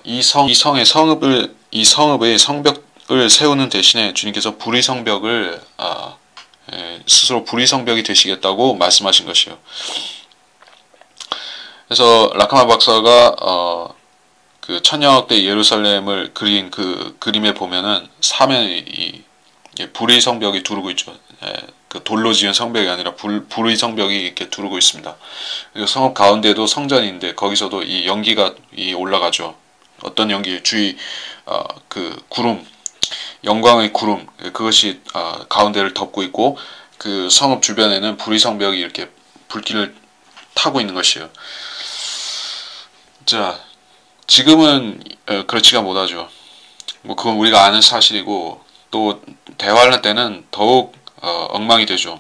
이 성읍의 성벽을 세우는 대신에 주님께서 불의 성벽을 스스로 불의 성벽이 되시겠다고 말씀하신 것이요. 그래서 라카마 박사가 그 천년왕국 때 예루살렘을 그린 그 그림에 보면은 사면에 불의 성벽이 두르고 있죠. 그 돌로 지은 성벽이 아니라 불의 성벽이 이렇게 두르고 있습니다. 그리고 성읍 가운데도 성전인데 거기서도 이 연기가 올라가죠. 어떤 연기? 주위 그 구름, 영광의 구름, 그것이 가운데를 덮고 있고 그 성읍 주변에는 불의 성벽이 이렇게 불길을 타고 있는 것이에요. 자, 지금은 그렇지가 못하죠. 뭐 그건 우리가 아는 사실이고 또 대환란 때는 더욱 엉망이 되죠.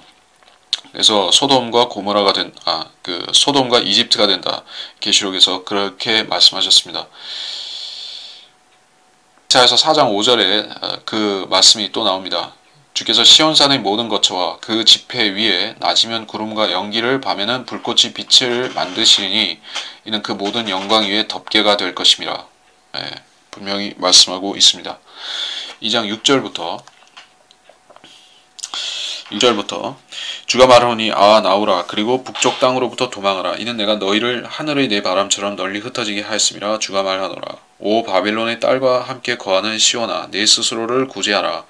그래서 소돔과 고모라가 소돔과 이집트가 된다. 계시록에서 그렇게 말씀하셨습니다. 이사야서 4장 5절에 그 말씀이 또 나옵니다. 주께서 시온산의 모든 거처와 그 지폐 위에 낮이면 구름과 연기를 밤에는 불꽃이 빛을 만드시리니 이는 그 모든 영광 위에 덮개가 될 것임이라. 분명히 말씀하고 있습니다. 2장 6절부터 주가 말하노니 나오라 그리고 북쪽 땅으로부터 도망하라 이는 내가 너희를 하늘의 내 바람처럼 널리 흩어지게 하였음이라. 주가 말하노라. 오 바빌론의 딸과 함께 거하는 시온아 내 스스로를 구제하라.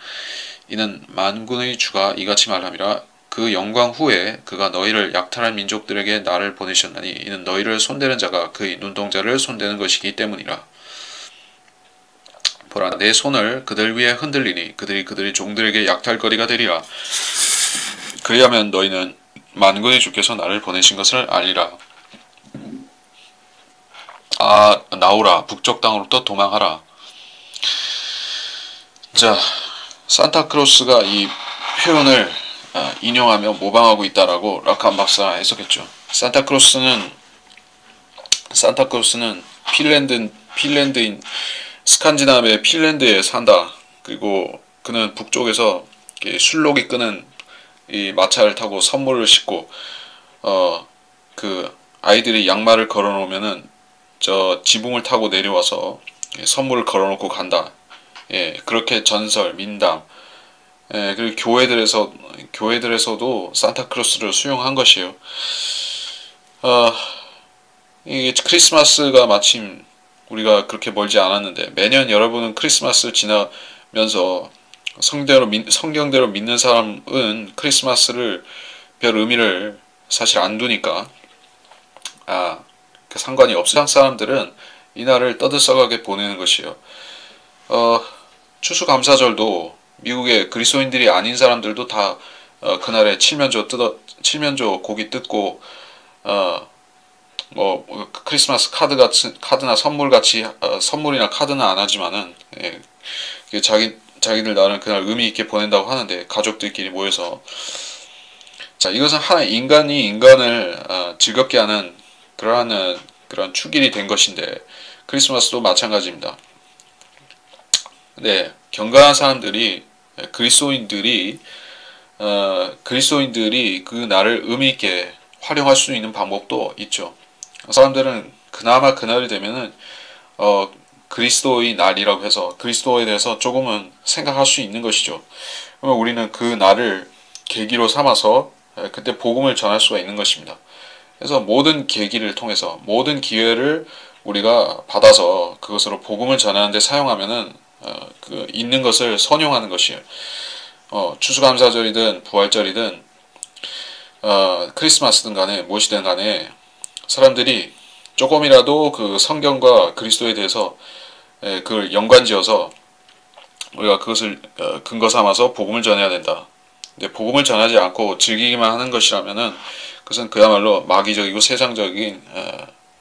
이는 만군의 주가 이같이 말함이라. 그 영광 후에 그가 너희를 약탈한 민족들에게 나를 보내셨나니 이는 너희를 손대는 자가 그의 눈동자를 손대는 것이기 때문이라. 보라 내 손을 그들 위에 흔들리니 그들이 종들에게 약탈거리가 되리라. 그리하면 너희는 만군의 주께서 나를 보내신 것을 알리라. 나오라 북쪽 땅으로부터 도망하라. 자, 산타크로스가 이 표현을 인용하며 모방하고 있다라고 라칸 박사가 해석했죠. 산타크로스는 핀란드인 스칸지나비아 핀란드에 산다. 그리고 그는 북쪽에서 술록이 끄는 이 마차를 타고 선물을 싣고 그 아이들이 양말을 걸어놓으면은 저 지붕을 타고 내려와서 선물을 걸어놓고 간다. 그렇게 전설, 민담, 그리고 교회들에서도 산타크로스를 수용한 것이에요. 이 크리스마스가 마침 우리가 그렇게 멀지 않았는데 매년 여러분은 크리스마스 지나면서 성경대로 믿는 사람은 크리스마스를 별 의미를 사실 안 두니까 상관이 없어요. 세상 사람들은 이날을 떠들썩하게 보내는 것이에요. 추수감사절도 미국의 그리스도인들이 아닌 사람들도 다 그날에 칠면조 고기 뜯고 크리스마스 카드나 선물같이 선물이나 카드는 안 하지만은 자기들 나름 그날 의미 있게 보낸다고 하는데 가족들끼리 모여서 자 이것은 하나의 인간이 인간을 즐겁게 하는 그런 축일이 된 것인데 크리스마스도 마찬가지입니다. 네, 경건한 사람들이 그리스도인들이 그 날을 의미 있게 활용할 수 있는 방법도 있죠. 사람들은 그나마 그날이 되면은 그리스도의 날이라고 해서 그리스도에 대해서 조금은 생각할 수 있는 것이죠. 그러면 우리는 그 날을 계기로 삼아서 그때 복음을 전할 수가 있는 것입니다. 그래서 모든 계기를 통해서 모든 기회를 우리가 받아서 그것으로 복음을 전하는 데 사용하면은 그 있는 것을 선용하는 것이에요. 추수감사절이든 부활절이든 크리스마스든 간에 무엇이든 간에 사람들이 조금이라도 그 성경과 그리스도에 대해서 그걸 연관지어서 우리가 그것을 근거 삼아서 복음을 전해야 된다. 근데 복음을 전하지 않고 즐기기만 하는 것이라면은 그것은 그야말로 마귀적이고 세상적인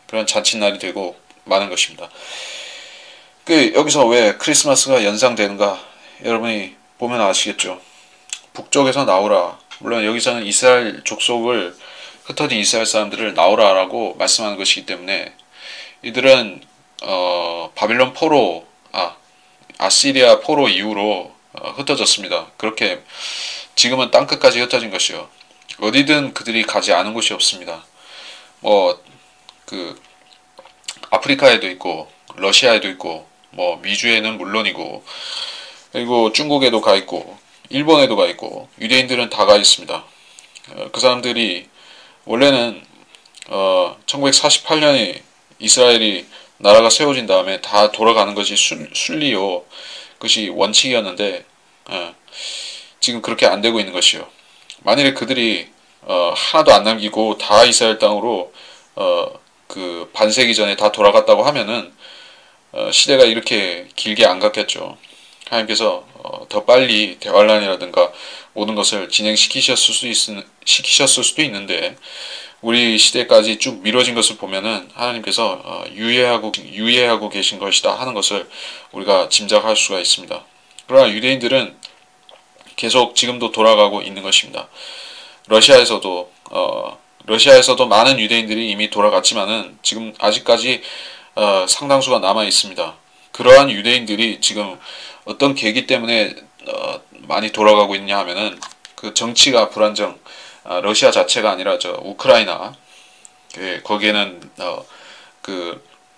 그런 잔칫날이 되고 마는 것입니다. 여기서 왜 크리스마스가 연상되는가? 여러분이 보면 아시겠죠. 북쪽에서 나오라. 물론 여기서는 이스라엘 족속을 흩어진 이스라엘 사람들을 나오라라고 말씀하는 것이기 때문에 이들은 바빌론 포로 아시리아 포로 이후로 흩어졌습니다. 그렇게 지금은 땅끝까지 흩어진 것이요. 어디든 그들이 가지 않은 곳이 없습니다. 아프리카에도 있고 러시아에도 있고 미주에는 물론이고 그리고 중국에도 가 있고 일본에도 가 있고 유대인들은 다 가 있습니다. 그 사람들이 원래는 1948년에 이스라엘이 나라가 세워진 다음에 다 돌아가는 것이 순리요. 그것이 원칙이었는데 지금 그렇게 안 되고 있는 것이요. 만일에 그들이 하나도 안 남기고 다 이스라엘 땅으로 그 반세기 전에 다 돌아갔다고 하면은 시대가 이렇게 길게 안 갔겠죠. 하나님께서 더 빨리 대환란이라든가 모든 것을 시키셨을 수도 있는데 우리 시대까지 쭉 미뤄진 것을 보면은 하나님께서 유예하고 계신 것이다 하는 것을 우리가 짐작할 수가 있습니다. 그러나 유대인들은 계속 지금도 돌아가고 있는 것입니다. 러시아에서도 많은 유대인들이 이미 돌아갔지만은 지금 아직까지 상당수가 남아 있습니다. 그러한 유대인들이 지금 어떤 계기 때문에 많이 돌아가고 있냐 하면은 그 정치가 불안정, 러시아 자체가 아니라 우크라이나 거기에는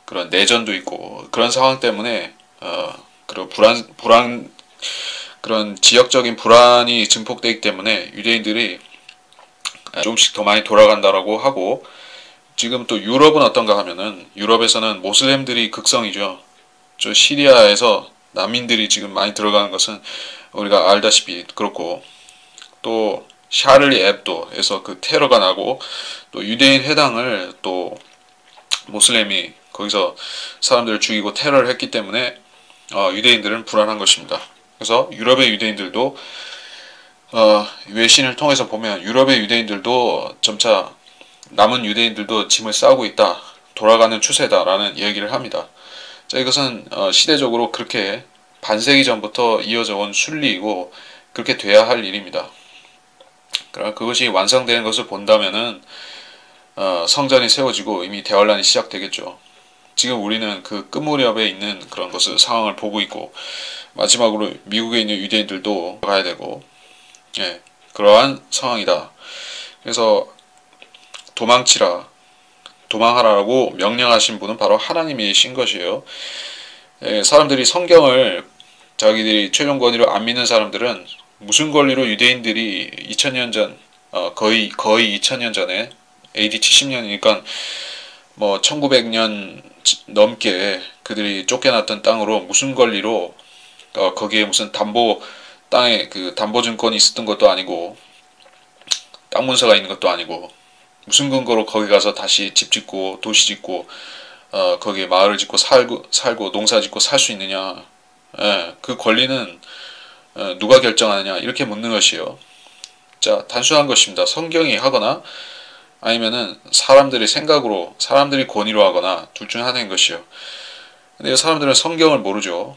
그런 내전도 있고 그런 상황 때문에 그런 그런 지역적인 불안이 증폭되기 때문에 유대인들이 조금씩 더 많이 돌아간다라고 하고 지금 또 유럽은 어떤가 하면은 유럽에서는 모슬렘들이 극성이죠. 시리아에서 난민들이 지금 많이 들어가는 것은 우리가 알다시피 그렇고 또 샤를리 앱도에서 그 테러가 나고 또 유대인 회당을 또 모슬렘이 거기서 사람들을 죽이고 테러를 했기 때문에 유대인들은 불안한 것입니다. 그래서 유럽의 유대인들도 외신을 통해서 보면 유럽의 유대인들도 점차 남은 유대인들도 짐을 싸고 있다. 돌아가는 추세다라는 얘기를 합니다. 자, 이것은 시대적으로 그렇게 반세기 전부터 이어져 온 순리이고 그렇게 돼야 할 일입니다. 그러나 그것이 완성되는 것을 본다면은 성전이 세워지고 이미 대환란이 시작되겠죠. 지금 우리는 그 끝무렵에 있는 그런 상황을 보고 있고 마지막으로 미국에 있는 유대인들도 가야 되고 그러한 상황이다. 그래서 도망하라고 명령하신 분은 바로 하나님이신 것이에요. 사람들이 성경을 자기들이 최종 권위로 안 믿는 사람들은 무슨 권리로 유대인들이 2000년 전 거의 2000년 전에 AD 70년이니까 1900년 넘게 그들이 쫓겨났던 땅으로 무슨 권리로 거기에 무슨 땅에 그 담보증권이 있었던 것도 아니고 땅 문서가 있는 것도 아니고 무슨 근거로 거기 가서 다시 집 짓고 도시 짓고 거기에 마을을 짓고 살고 농사 짓고 살 수 있느냐. 그 권리는 누가 결정하느냐 이렇게 묻는 것이요. 자, 단순한 것입니다. 성경이 하거나 아니면은 사람들의 생각으로 사람들이 권위로 하거나 둘 중 하나인 것이요. 근데 사람들은 성경을 모르죠.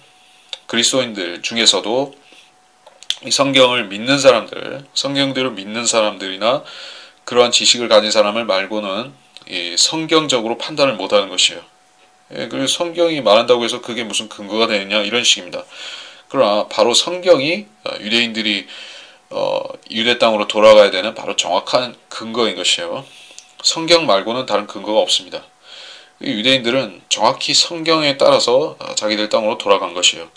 그리스도인들 중에서도 이 성경을 믿는 사람들, 성경들을 믿는 사람들이나 그러한 지식을 가진 사람을 말고는 성경적으로 판단을 못하는 것이에요. 그리고 성경이 말한다고 해서 그게 무슨 근거가 되느냐 이런 식입니다. 그러나 바로 성경이 유대인들이 유대 땅으로 돌아가야 되는 바로 정확한 근거인 것이에요. 성경 말고는 다른 근거가 없습니다. 유대인들은 정확히 성경에 따라서 자기들 땅으로 돌아간 것이에요.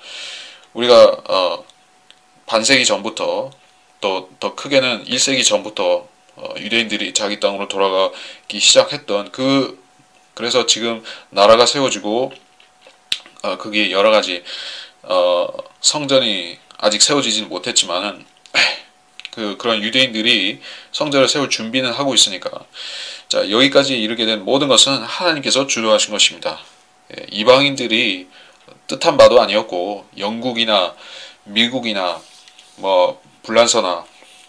우리가 반세기 전부터 또 더 크게는 1세기 전부터 유대인들이 자기 땅으로 돌아가기 시작했던 그래서 지금 나라가 세워지고 그게 여러 가지 성전이 아직 세워지진 못했지만은 그런 유대인들이 성전을 세울 준비는 하고 있으니까 자 여기까지 이르게 된 모든 것은 하나님께서 주도하신 것입니다. 이방인들이 뜻한 바도 아니었고 영국이나 미국이나 뭐 불란서나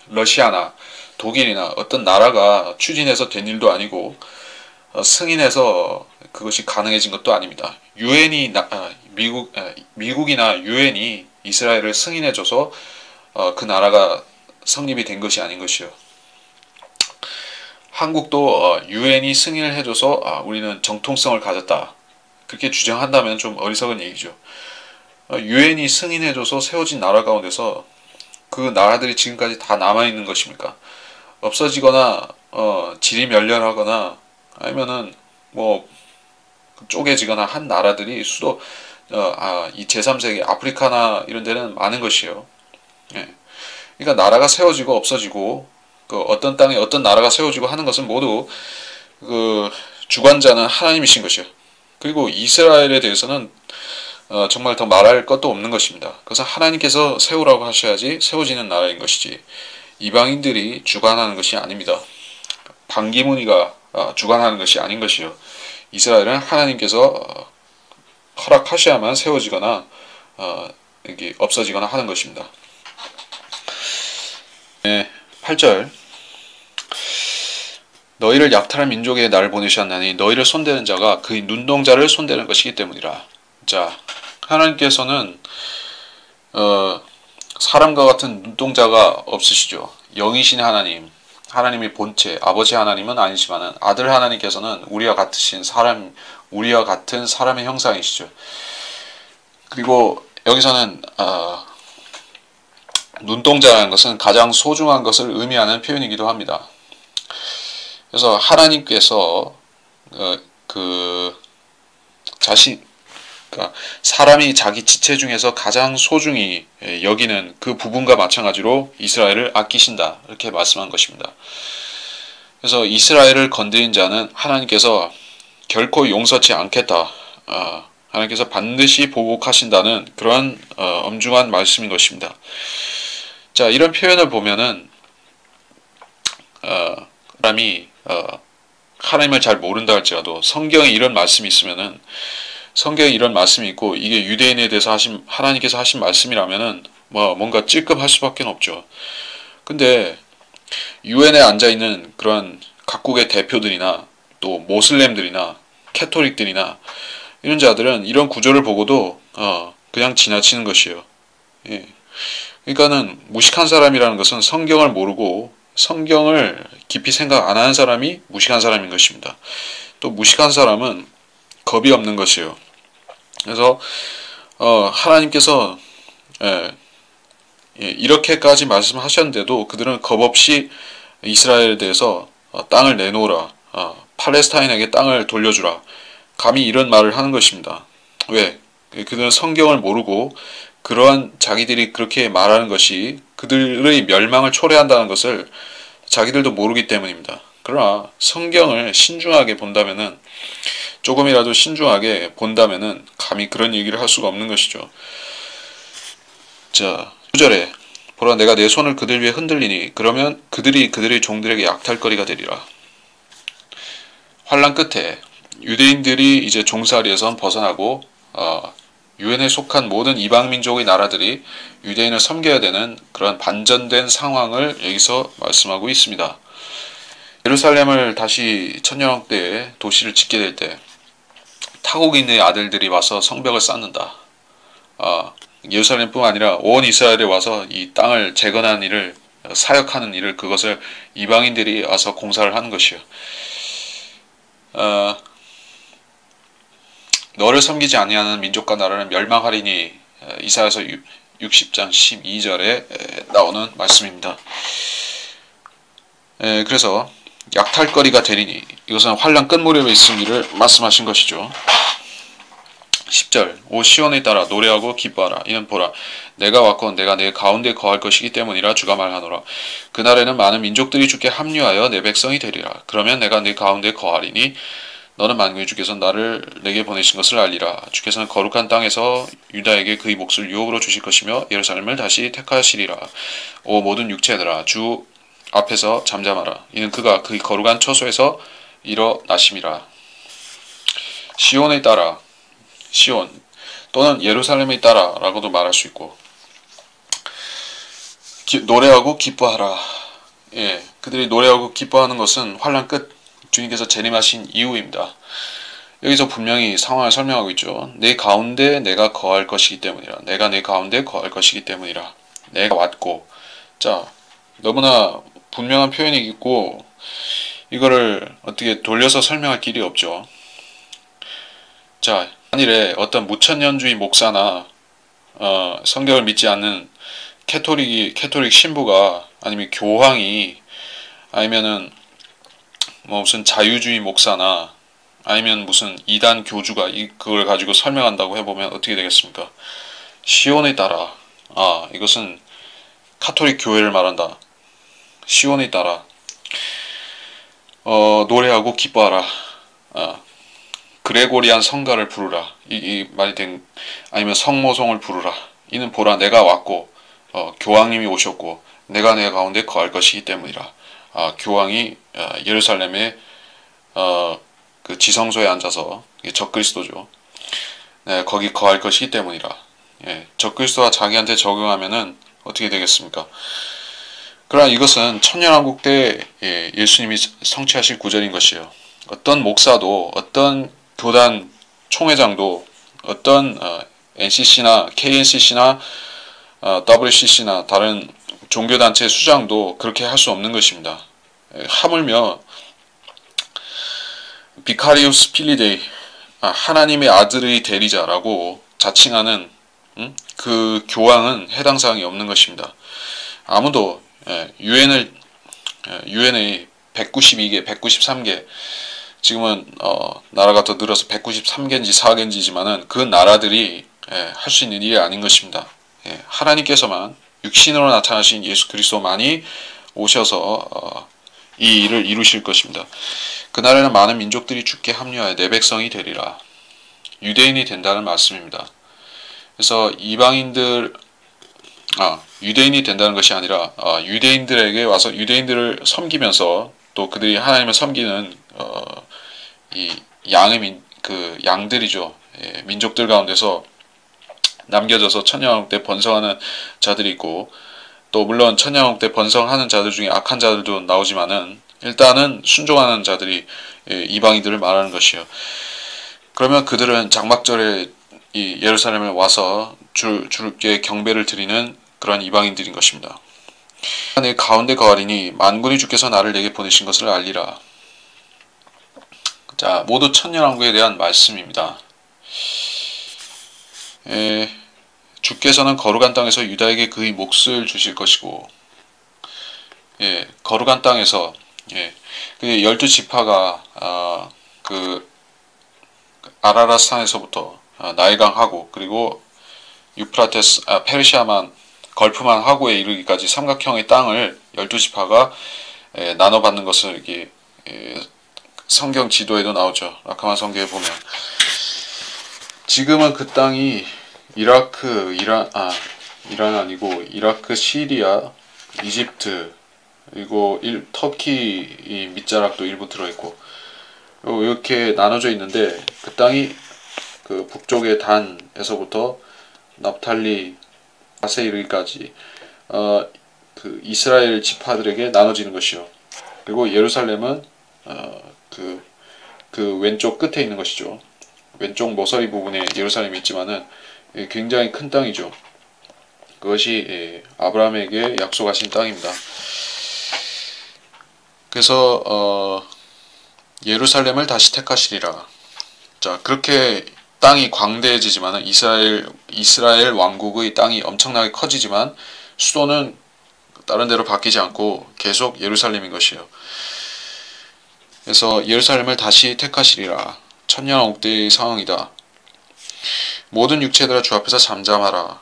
러시아나 독일이나 어떤 나라가 추진해서 된 일도 아니고 승인해서 그것이 가능해진 것도 아닙니다. 미국이나 유엔이 이스라엘을 승인해줘서 그 나라가 성립이 된 것이 아닌 것이요. 한국도 유엔이 승인을 해줘서 우리는 정통성을 가졌다. 그렇게 주장한다면 좀 어리석은 얘기죠. 유엔이 승인해줘서 세워진 나라 가운데서 그 나라들이 지금까지 다 남아있는 것입니까? 없어지거나 질이 멸렬하거나 아니면은 뭐 쪼개지거나 한 나라들이 수도 이 제3세계 아프리카나 이런 데는 많은 것이에요. 예. 그러니까 나라가 세워지고 없어지고 그 어떤 땅에 어떤 나라가 세워지고 하는 것은 모두 그 주관자는 하나님이신 것이요. 그리고 이스라엘에 대해서는 정말 더 말할 것도 없는 것입니다. 그래서 하나님께서 세우라고 하셔야지 세워지는 나라인 것이지 이방인들이 주관하는 것이 아닙니다. 반기문이가 주관하는 것이 아닌 것이요. 이스라엘은 하나님께서 허락하셔야만 세워지거나 이게 없어지거나 하는 것입니다. 8절 너희를 약탈한 민족에 나를 보내셨나니 너희를 손대는 자가 그의 눈동자를 손대는 것이기 때문이라. 자, 하나님께서는 사람과 같은 눈동자가 없으시죠. 영이신 하나님, 하나님의 본체, 아버지 하나님은 아니지만은 아들 하나님께서는 우리와 같은 사람의 형상이시죠. 그리고 여기서는 눈동자라는 것은 가장 소중한 것을 의미하는 표현이기도 합니다. 그래서 하나님께서 그러니까 사람이 자기 지체 중에서 가장 소중히 여기는 그 부분과 마찬가지로 이스라엘을 아끼신다 이렇게 말씀한 것입니다. 그래서 이스라엘을 건드린 자는 하나님께서 결코 용서치 않겠다. 하나님께서 반드시 보복하신다는 그런 엄중한 말씀인 것입니다. 자, 이런 표현을 보면은 사람이 하나님을 잘 모른다 할지라도 성경에 이런 말씀이 있으면은 성경에 이런 말씀이 있고 이게 유대인에 대해서 하나님께서 하신 말씀이라면은 뭔가 찔끔할 수밖에 없죠. 근데 유엔에 앉아 있는 그런 각국의 대표들이나 또 모슬렘들이나 캐토릭들이나 이런 자들은 이런 구조를 보고도 그냥 지나치는 것이에요. 예. 그러니까는 무식한 사람이라는 것은 성경을 모르고 성경을 깊이 생각 안 하는 사람이 무식한 사람인 것입니다. 또 무식한 사람은 겁이 없는 것이에요. 그래서 하나님께서 이렇게까지 말씀하셨는데도 그들은 겁없이 이스라엘에 대해서 땅을 내놓으라, 팔레스타인에게 땅을 돌려주라, 감히 이런 말을 하는 것입니다. 왜? 그들은 성경을 모르고 그러한 자기들이 그렇게 말하는 것이 그들의 멸망을 초래한다는 것을 자기들도 모르기 때문입니다. 그러나 성경을 신중하게 본다면은 조금이라도 신중하게 본다면은 감히 그런 얘기를 할 수가 없는 것이죠. 자, 9절에 보라 내가 내 손을 그들 위에 흔들리니 그러면 그들이 그들의 종들에게 약탈거리가 되리라. 환란 끝에 유대인들이 이제 종살이에선 벗어나고 유엔에 속한 모든 이방민족의 나라들이 유대인을 섬겨야 되는 그런 반전된 상황을 여기서 말씀하고 있습니다. 예루살렘을 다시 천년왕 때에 도시를 짓게 될 때 타국인의 아들들이 와서 성벽을 쌓는다. 예루살렘뿐만 아니라 온 이스라엘에 와서 이 땅을 재건하는 일을 사역하는 일을 그것을 이방인들이 와서 공사를 하는 것이요. 너를 섬기지 아니하는 민족과 나라는 멸망하리니 이사야서 60장 12절에 나오는 말씀입니다. 그래서 약탈거리가 되리니 이것은 환란 끝 무렵에 있을 일을 말씀하신 것이죠. 10절 오 시온에 따라 노래하고 기뻐하라. 이는 보라 내가 왔건 내가 내 가운데 거할 것이기 때문이라 주가 말하노라. 그날에는 많은 민족들이 주께 합류하여 내 백성이 되리라. 그러면 내가 네 가운데 거하리니 너는 만군의 주께서 나를 내게 보내신 것을 알리라. 주께서는 거룩한 땅에서 유다에게 그의 몫을 유업으로 주실 것이며 예루살렘을 다시 택하시리라. 오 모든 육체들아 주 앞에서 잠잠하라. 이는 그가 그의 거룩한 처소에서 일어나심이라. 시온에 따라 시온 또는 예루살렘에 따라 라고도 말할 수 있고 노래하고 기뻐하라. 예, 그들이 노래하고 기뻐하는 것은 환난 끝 주님께서 재림하신 이후입니다. 여기서 분명히 상황을 설명하고 있죠. 내 가운데 내가 거할 것이기 때문이라. 내가 내 가운데 거할 것이기 때문이라. 내가 왔고. 자, 너무나 분명한 표현이 있고 이거를 어떻게 돌려서 설명할 길이 없죠. 자, 만일에 어떤 무천년주의 목사나 성경을 믿지 않는 캐토릭 신부가 아니면 교황이 아니면은 뭐 무슨 자유주의 목사나 아니면 무슨 이단 교주가 그걸 가지고 설명한다고 해보면 어떻게 되겠습니까? 시온에 따라 이것은 카톨릭 교회를 말한다. 시온에 따라 노래하고 기뻐하라. 그레고리안 성가를 부르라. 이 말이 된 아니면 성모송을 부르라. 이는 보라 내가 왔고 교황님이 오셨고 내가 내 가운데 거할 것이기 때문이라. 교황이 예루살렘의 그 지성소에 앉아서 적그리스도죠. 네, 거기 거할 것이기 때문이라. 예, 적그리스도와 자기한테 적용하면은 어떻게 되겠습니까? 그러나 이것은 천년왕국 때 예수님이 성취하실 구절인 것이에요. 어떤 목사도 어떤 교단 총회장도 어떤 NCC나 KNCC나 WCC나 다른 종교단체 수장도 그렇게 할 수 없는 것입니다. 하물며 비카리우스 필리데이 하나님의 아들의 대리자라고 자칭하는 그 교황은 해당 사항이 없는 것입니다. 아무도 유엔의 192개, 193개 지금은 나라가 더 늘어서 193개인지 4개인지지만은 그 나라들이 할 수 있는 일이 아닌 것입니다. 하나님께서만 육신으로 나타나신 예수 그리스도만이 오셔서 이 일을 이루실 것입니다. 그날에는 많은 민족들이 주께 합류하여 내 백성이 되리라. 유대인이 된다는 말씀입니다. 그래서 유대인이 된다는 것이 아니라 유대인들에게 와서 유대인들을 섬기면서 또 그들이 하나님을 섬기는 이 양들이죠. 민족들 가운데서 남겨져서 천년왕국 때 번성하는 자들이 있고 또 물론 천년왕국 때 번성하는 자들 중에 악한 자들도 나오지만은 일단은 순종하는 자들이 이방인들을 말하는 것이요. 그러면 그들은 장막절에 이 예루살렘에 와서 주께 경배를 드리는 그런 이방인들인 것입니다. 내 가운데 거하리니 만군의 주께서 나를 내게 보내신 것을 알리라. 자, 모두 천년왕국에 대한 말씀입니다. 주께서는 거룩한 땅에서 유다에게 그의 몫을 주실 것이고, 거룩한 땅에서 그 12지파가 그 아라라산에서부터 나일강하고 그리고 유프라테스 페르시아만 걸프만 하고에 이르기까지 삼각형의 땅을 12지파가 나눠받는 것을 이렇게 성경 지도에도 나오죠. 라카만 성경에 보면 지금은 그 땅이 이란 아니고 이라크, 시리아, 이집트 그리고 터키 밑자락도 일부 들어있고 이렇게 나눠져 있는데 그 땅이 그 북쪽의 단에서부터 납탈리 가세 이르기까지 그 이스라엘 지파들에게 나눠지는 것이요. 그리고 예루살렘은 그 왼쪽 끝에 있는 것이죠. 왼쪽 모서리 부분에 예루살렘이 있지만은 굉장히 큰 땅이죠. 그것이 아브라함에게 약속하신 땅입니다. 그래서 예루살렘을 다시 택하시리라. 자, 그렇게 땅이 광대해지지만은 이스라엘 왕국의 땅이 엄청나게 커지지만 수도는 다른 데로 바뀌지 않고 계속 예루살렘인 것이에요. 그래서 예루살렘을 다시 택하시리라. 천년왕국 때의 상황이다. 모든 육체들아 주 앞에서 잠잠하라.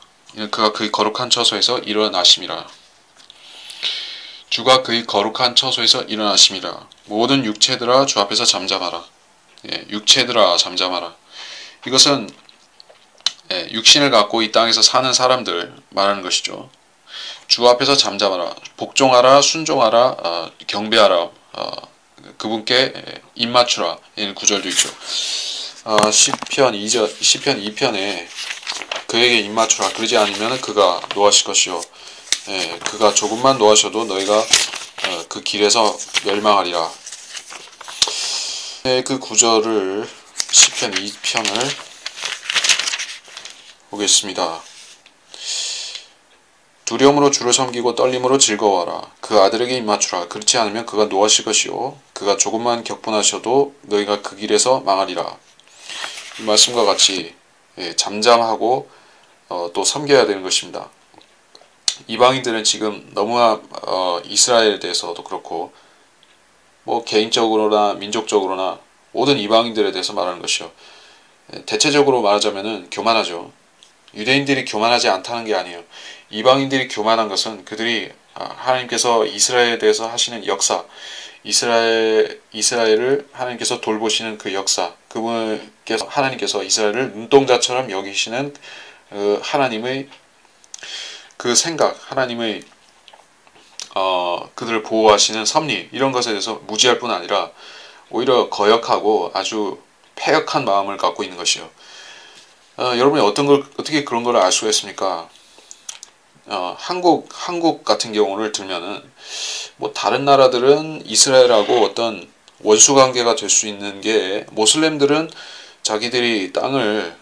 그가 그의 거룩한 처소에서 일어나심이라. 주가 그의 거룩한 처소에서 일어나심이라. 모든 육체들아 주 앞에서 잠잠하라. 육체들아 잠잠하라. 이것은 육신을 갖고 이 땅에서 사는 사람들 말하는 것이죠. 주 앞에서 잠잠하라. 복종하라. 순종하라. 경배하라. 그분께 입맞추라. 이런 구절도 있죠. 시편 2편에 그에게 입맞추라. 그러지 않으면 그가 노하실 것이요. 그가 조금만 노하셔도 너희가 그 길에서 멸망하리라. 그 구절을 시편 2편을 보겠습니다. 두려움으로 주를 섬기고 떨림으로 즐거워하라. 그 아들에게 입맞추라. 그렇지 않으면 그가 노하실 것이요 그가 조금만 격분하셔도 너희가 그 길에서 망하리라. 이 말씀과 같이 잠잠하고 또 섬겨야 되는 것입니다. 이방인들은 지금 너무나 이스라엘에 대해서도 그렇고 뭐 개인적으로나 민족적으로나 모든 이방인들에 대해서 말하는 것이요. 대체적으로 말하자면은 교만하죠. 유대인들이 교만하지 않다는 게 아니에요. 이방인들이 교만한 것은 그들이 하나님께서 이스라엘에 대해서 하시는 역사, 이스라엘을 하나님께서 돌보시는 그 역사, 하나님께서 이스라엘을 눈동자처럼 여기시는 하나님의 그 생각, 하나님의 그들을 보호하시는 섭리, 이런 것에 대해서 무지할 뿐 아니라 오히려 거역하고 아주 패역한 마음을 갖고 있는 것이요. 여러분이 어떻게 그런 걸 알 수가 있습니까? 한국 같은 경우를 들면은 뭐 다른 나라들은 이스라엘하고 어떤 원수 관계가 될 수 있는 게, 모슬렘들은 자기들이 땅을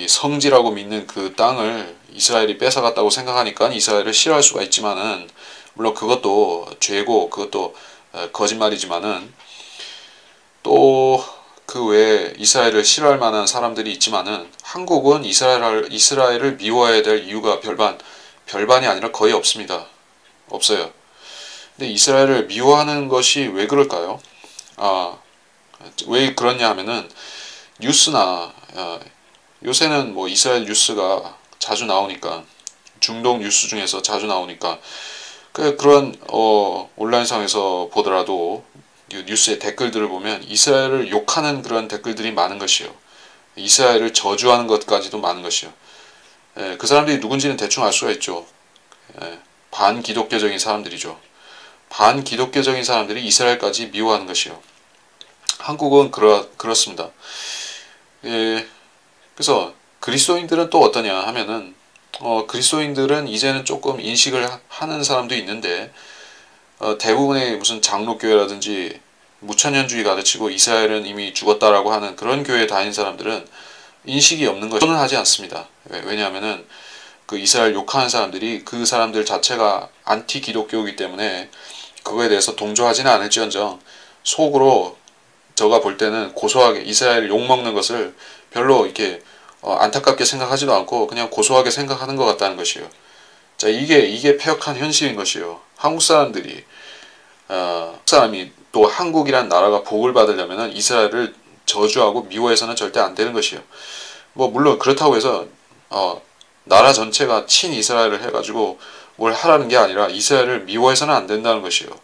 성지라고 믿는 그 땅을 이스라엘이 뺏어갔다고 생각하니까 이스라엘을 싫어할 수가 있지만은, 물론 그것도 죄고 그것도 거짓말이지만은, 또 그 외에 이스라엘을 싫어할 만한 사람들이 있지만은, 한국은 이스라엘을 미워해야 될 이유가 별반이 아니라 거의 없습니다. 없어요. 근데 이스라엘을 미워하는 것이 왜 그럴까요? 왜 그러냐 하면은 뉴스나 요새는 뭐 이스라엘 뉴스가 자주 나오니까, 중동 뉴스 중에서 자주 나오니까 그런 온라인상에서 보더라도 뉴스의 댓글들을 보면 이스라엘을 욕하는 그런 댓글들이 많은 것이요. 이스라엘을 저주하는 것까지도 많은 것이요. 그 사람들이 누군지는 대충 알 수가 있죠. 반기독교적인 사람들이죠. 반기독교적인 사람들이 이스라엘까지 미워하는 것이요. 한국은 그렇습니다. 그래서 그리스도인들은 또 어떠냐 하면은, 그리스도인들은 이제는 조금 인식을 하는 사람도 있는데, 대부분의 무슨 장로교회라든지 무천년주의 가르치고 이스라엘은 이미 죽었다라고 하는 그런 교회에 다니는 사람들은 인식이 없는 것은 하지 않습니다. 왜냐하면은 그 이스라엘 욕하는 사람들이 그 사람들 자체가 안티 기독교이기 때문에 그거에 대해서 동조하지는 않을지언정 속으로 저가 볼 때는 고소하게 이스라엘 욕먹는 것을 별로 이렇게 안타깝게 생각하지도 않고 그냥 고소하게 생각하는 것 같다는 것이에요. 자, 이게 폐역한 현실인 것이에요. 한국 사람이 또 한국이란 나라가 복을 받으려면 이스라엘을 저주하고 미워해서는 절대 안 되는 것이에요. 뭐 물론 그렇다고 해서 나라 전체가 친 이스라엘을 해가지고 뭘 하라는 게 아니라 이스라엘을 미워해서는 안 된다는 것이에요.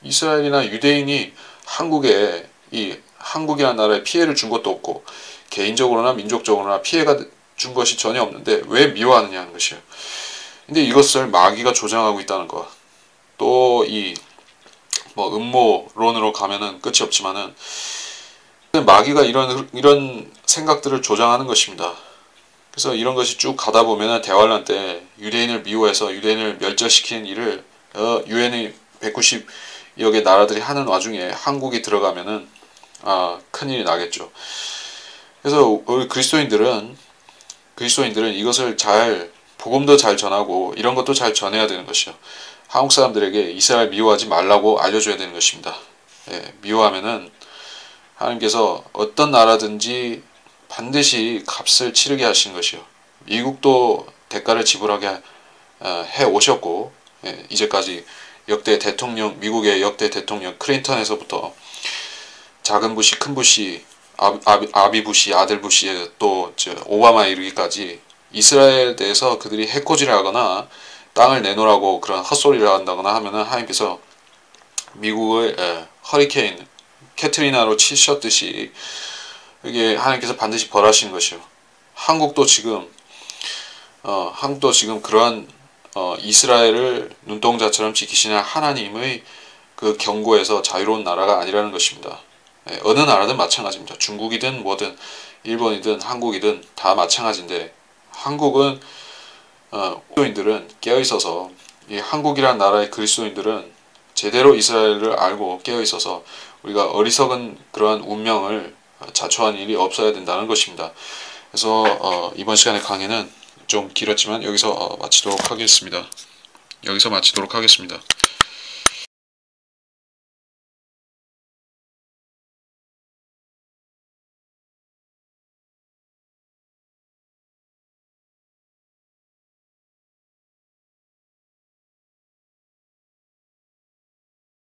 이스라엘이나 유대인이 한국이라는 나라에 피해를 준 것도 없고 개인적으로나 민족적으로나 피해가 준 것이 전혀 없는데 왜 미워하느냐 하는 것이에요. 근데 이것을 마귀가 조장하고 있다는 것. 또 뭐 음모론으로 가면은 끝이 없지만은 마귀가 이런 생각들을 조장하는 것입니다. 그래서 이런 것이 쭉 가다 보면은 대환란 때 유대인을 미워해서 유대인을 멸절시키는 일을 유엔의 190여 개 나라들이 하는 와중에 한국이 들어가면은 큰일이 나겠죠. 그래서 우리 그리스도인들은 이것을 복음도 잘 전하고 이런 것도 잘 전해야 되는 것이요. 한국 사람들에게 이스라엘 미워하지 말라고 알려줘야 되는 것입니다. 미워하면은 하나님께서 어떤 나라든지 반드시 값을 치르게 하시는 것이요. 미국도 대가를 지불하게 해 오셨고, 이제까지 미국의 역대 대통령 클린턴에서부터 작은 부시, 큰 부시, 아비 부시, 아들 부시, 또 오바마에 이르기까지 이스라엘에 대해서 그들이 해코지를 하거나 땅을 내놓으라고 그런 헛소리를 한다거나 하면은 하나님께서 미국을 허리케인 캐트리나로 치셨듯이 이게 하나님께서 반드시 벌하시는 것이요. 한국도 지금 그러한 이스라엘을 눈동자처럼 지키시는 하나님의 그 경고에서 자유로운 나라가 아니라는 것입니다. 어느 나라든 마찬가지입니다. 중국이든 뭐든 일본이든 한국이든 다 마찬가지인데 한국은 그리스도인들은 깨어 있어서 이 한국이란 나라의 그리스도인들은 제대로 이스라엘을 알고 깨어 있어서 우리가 어리석은 그러한 운명을 자초한 일이 없어야 된다는 것입니다. 그래서 이번 시간의 강의는 좀 길었지만 여기서 마치도록 하겠습니다.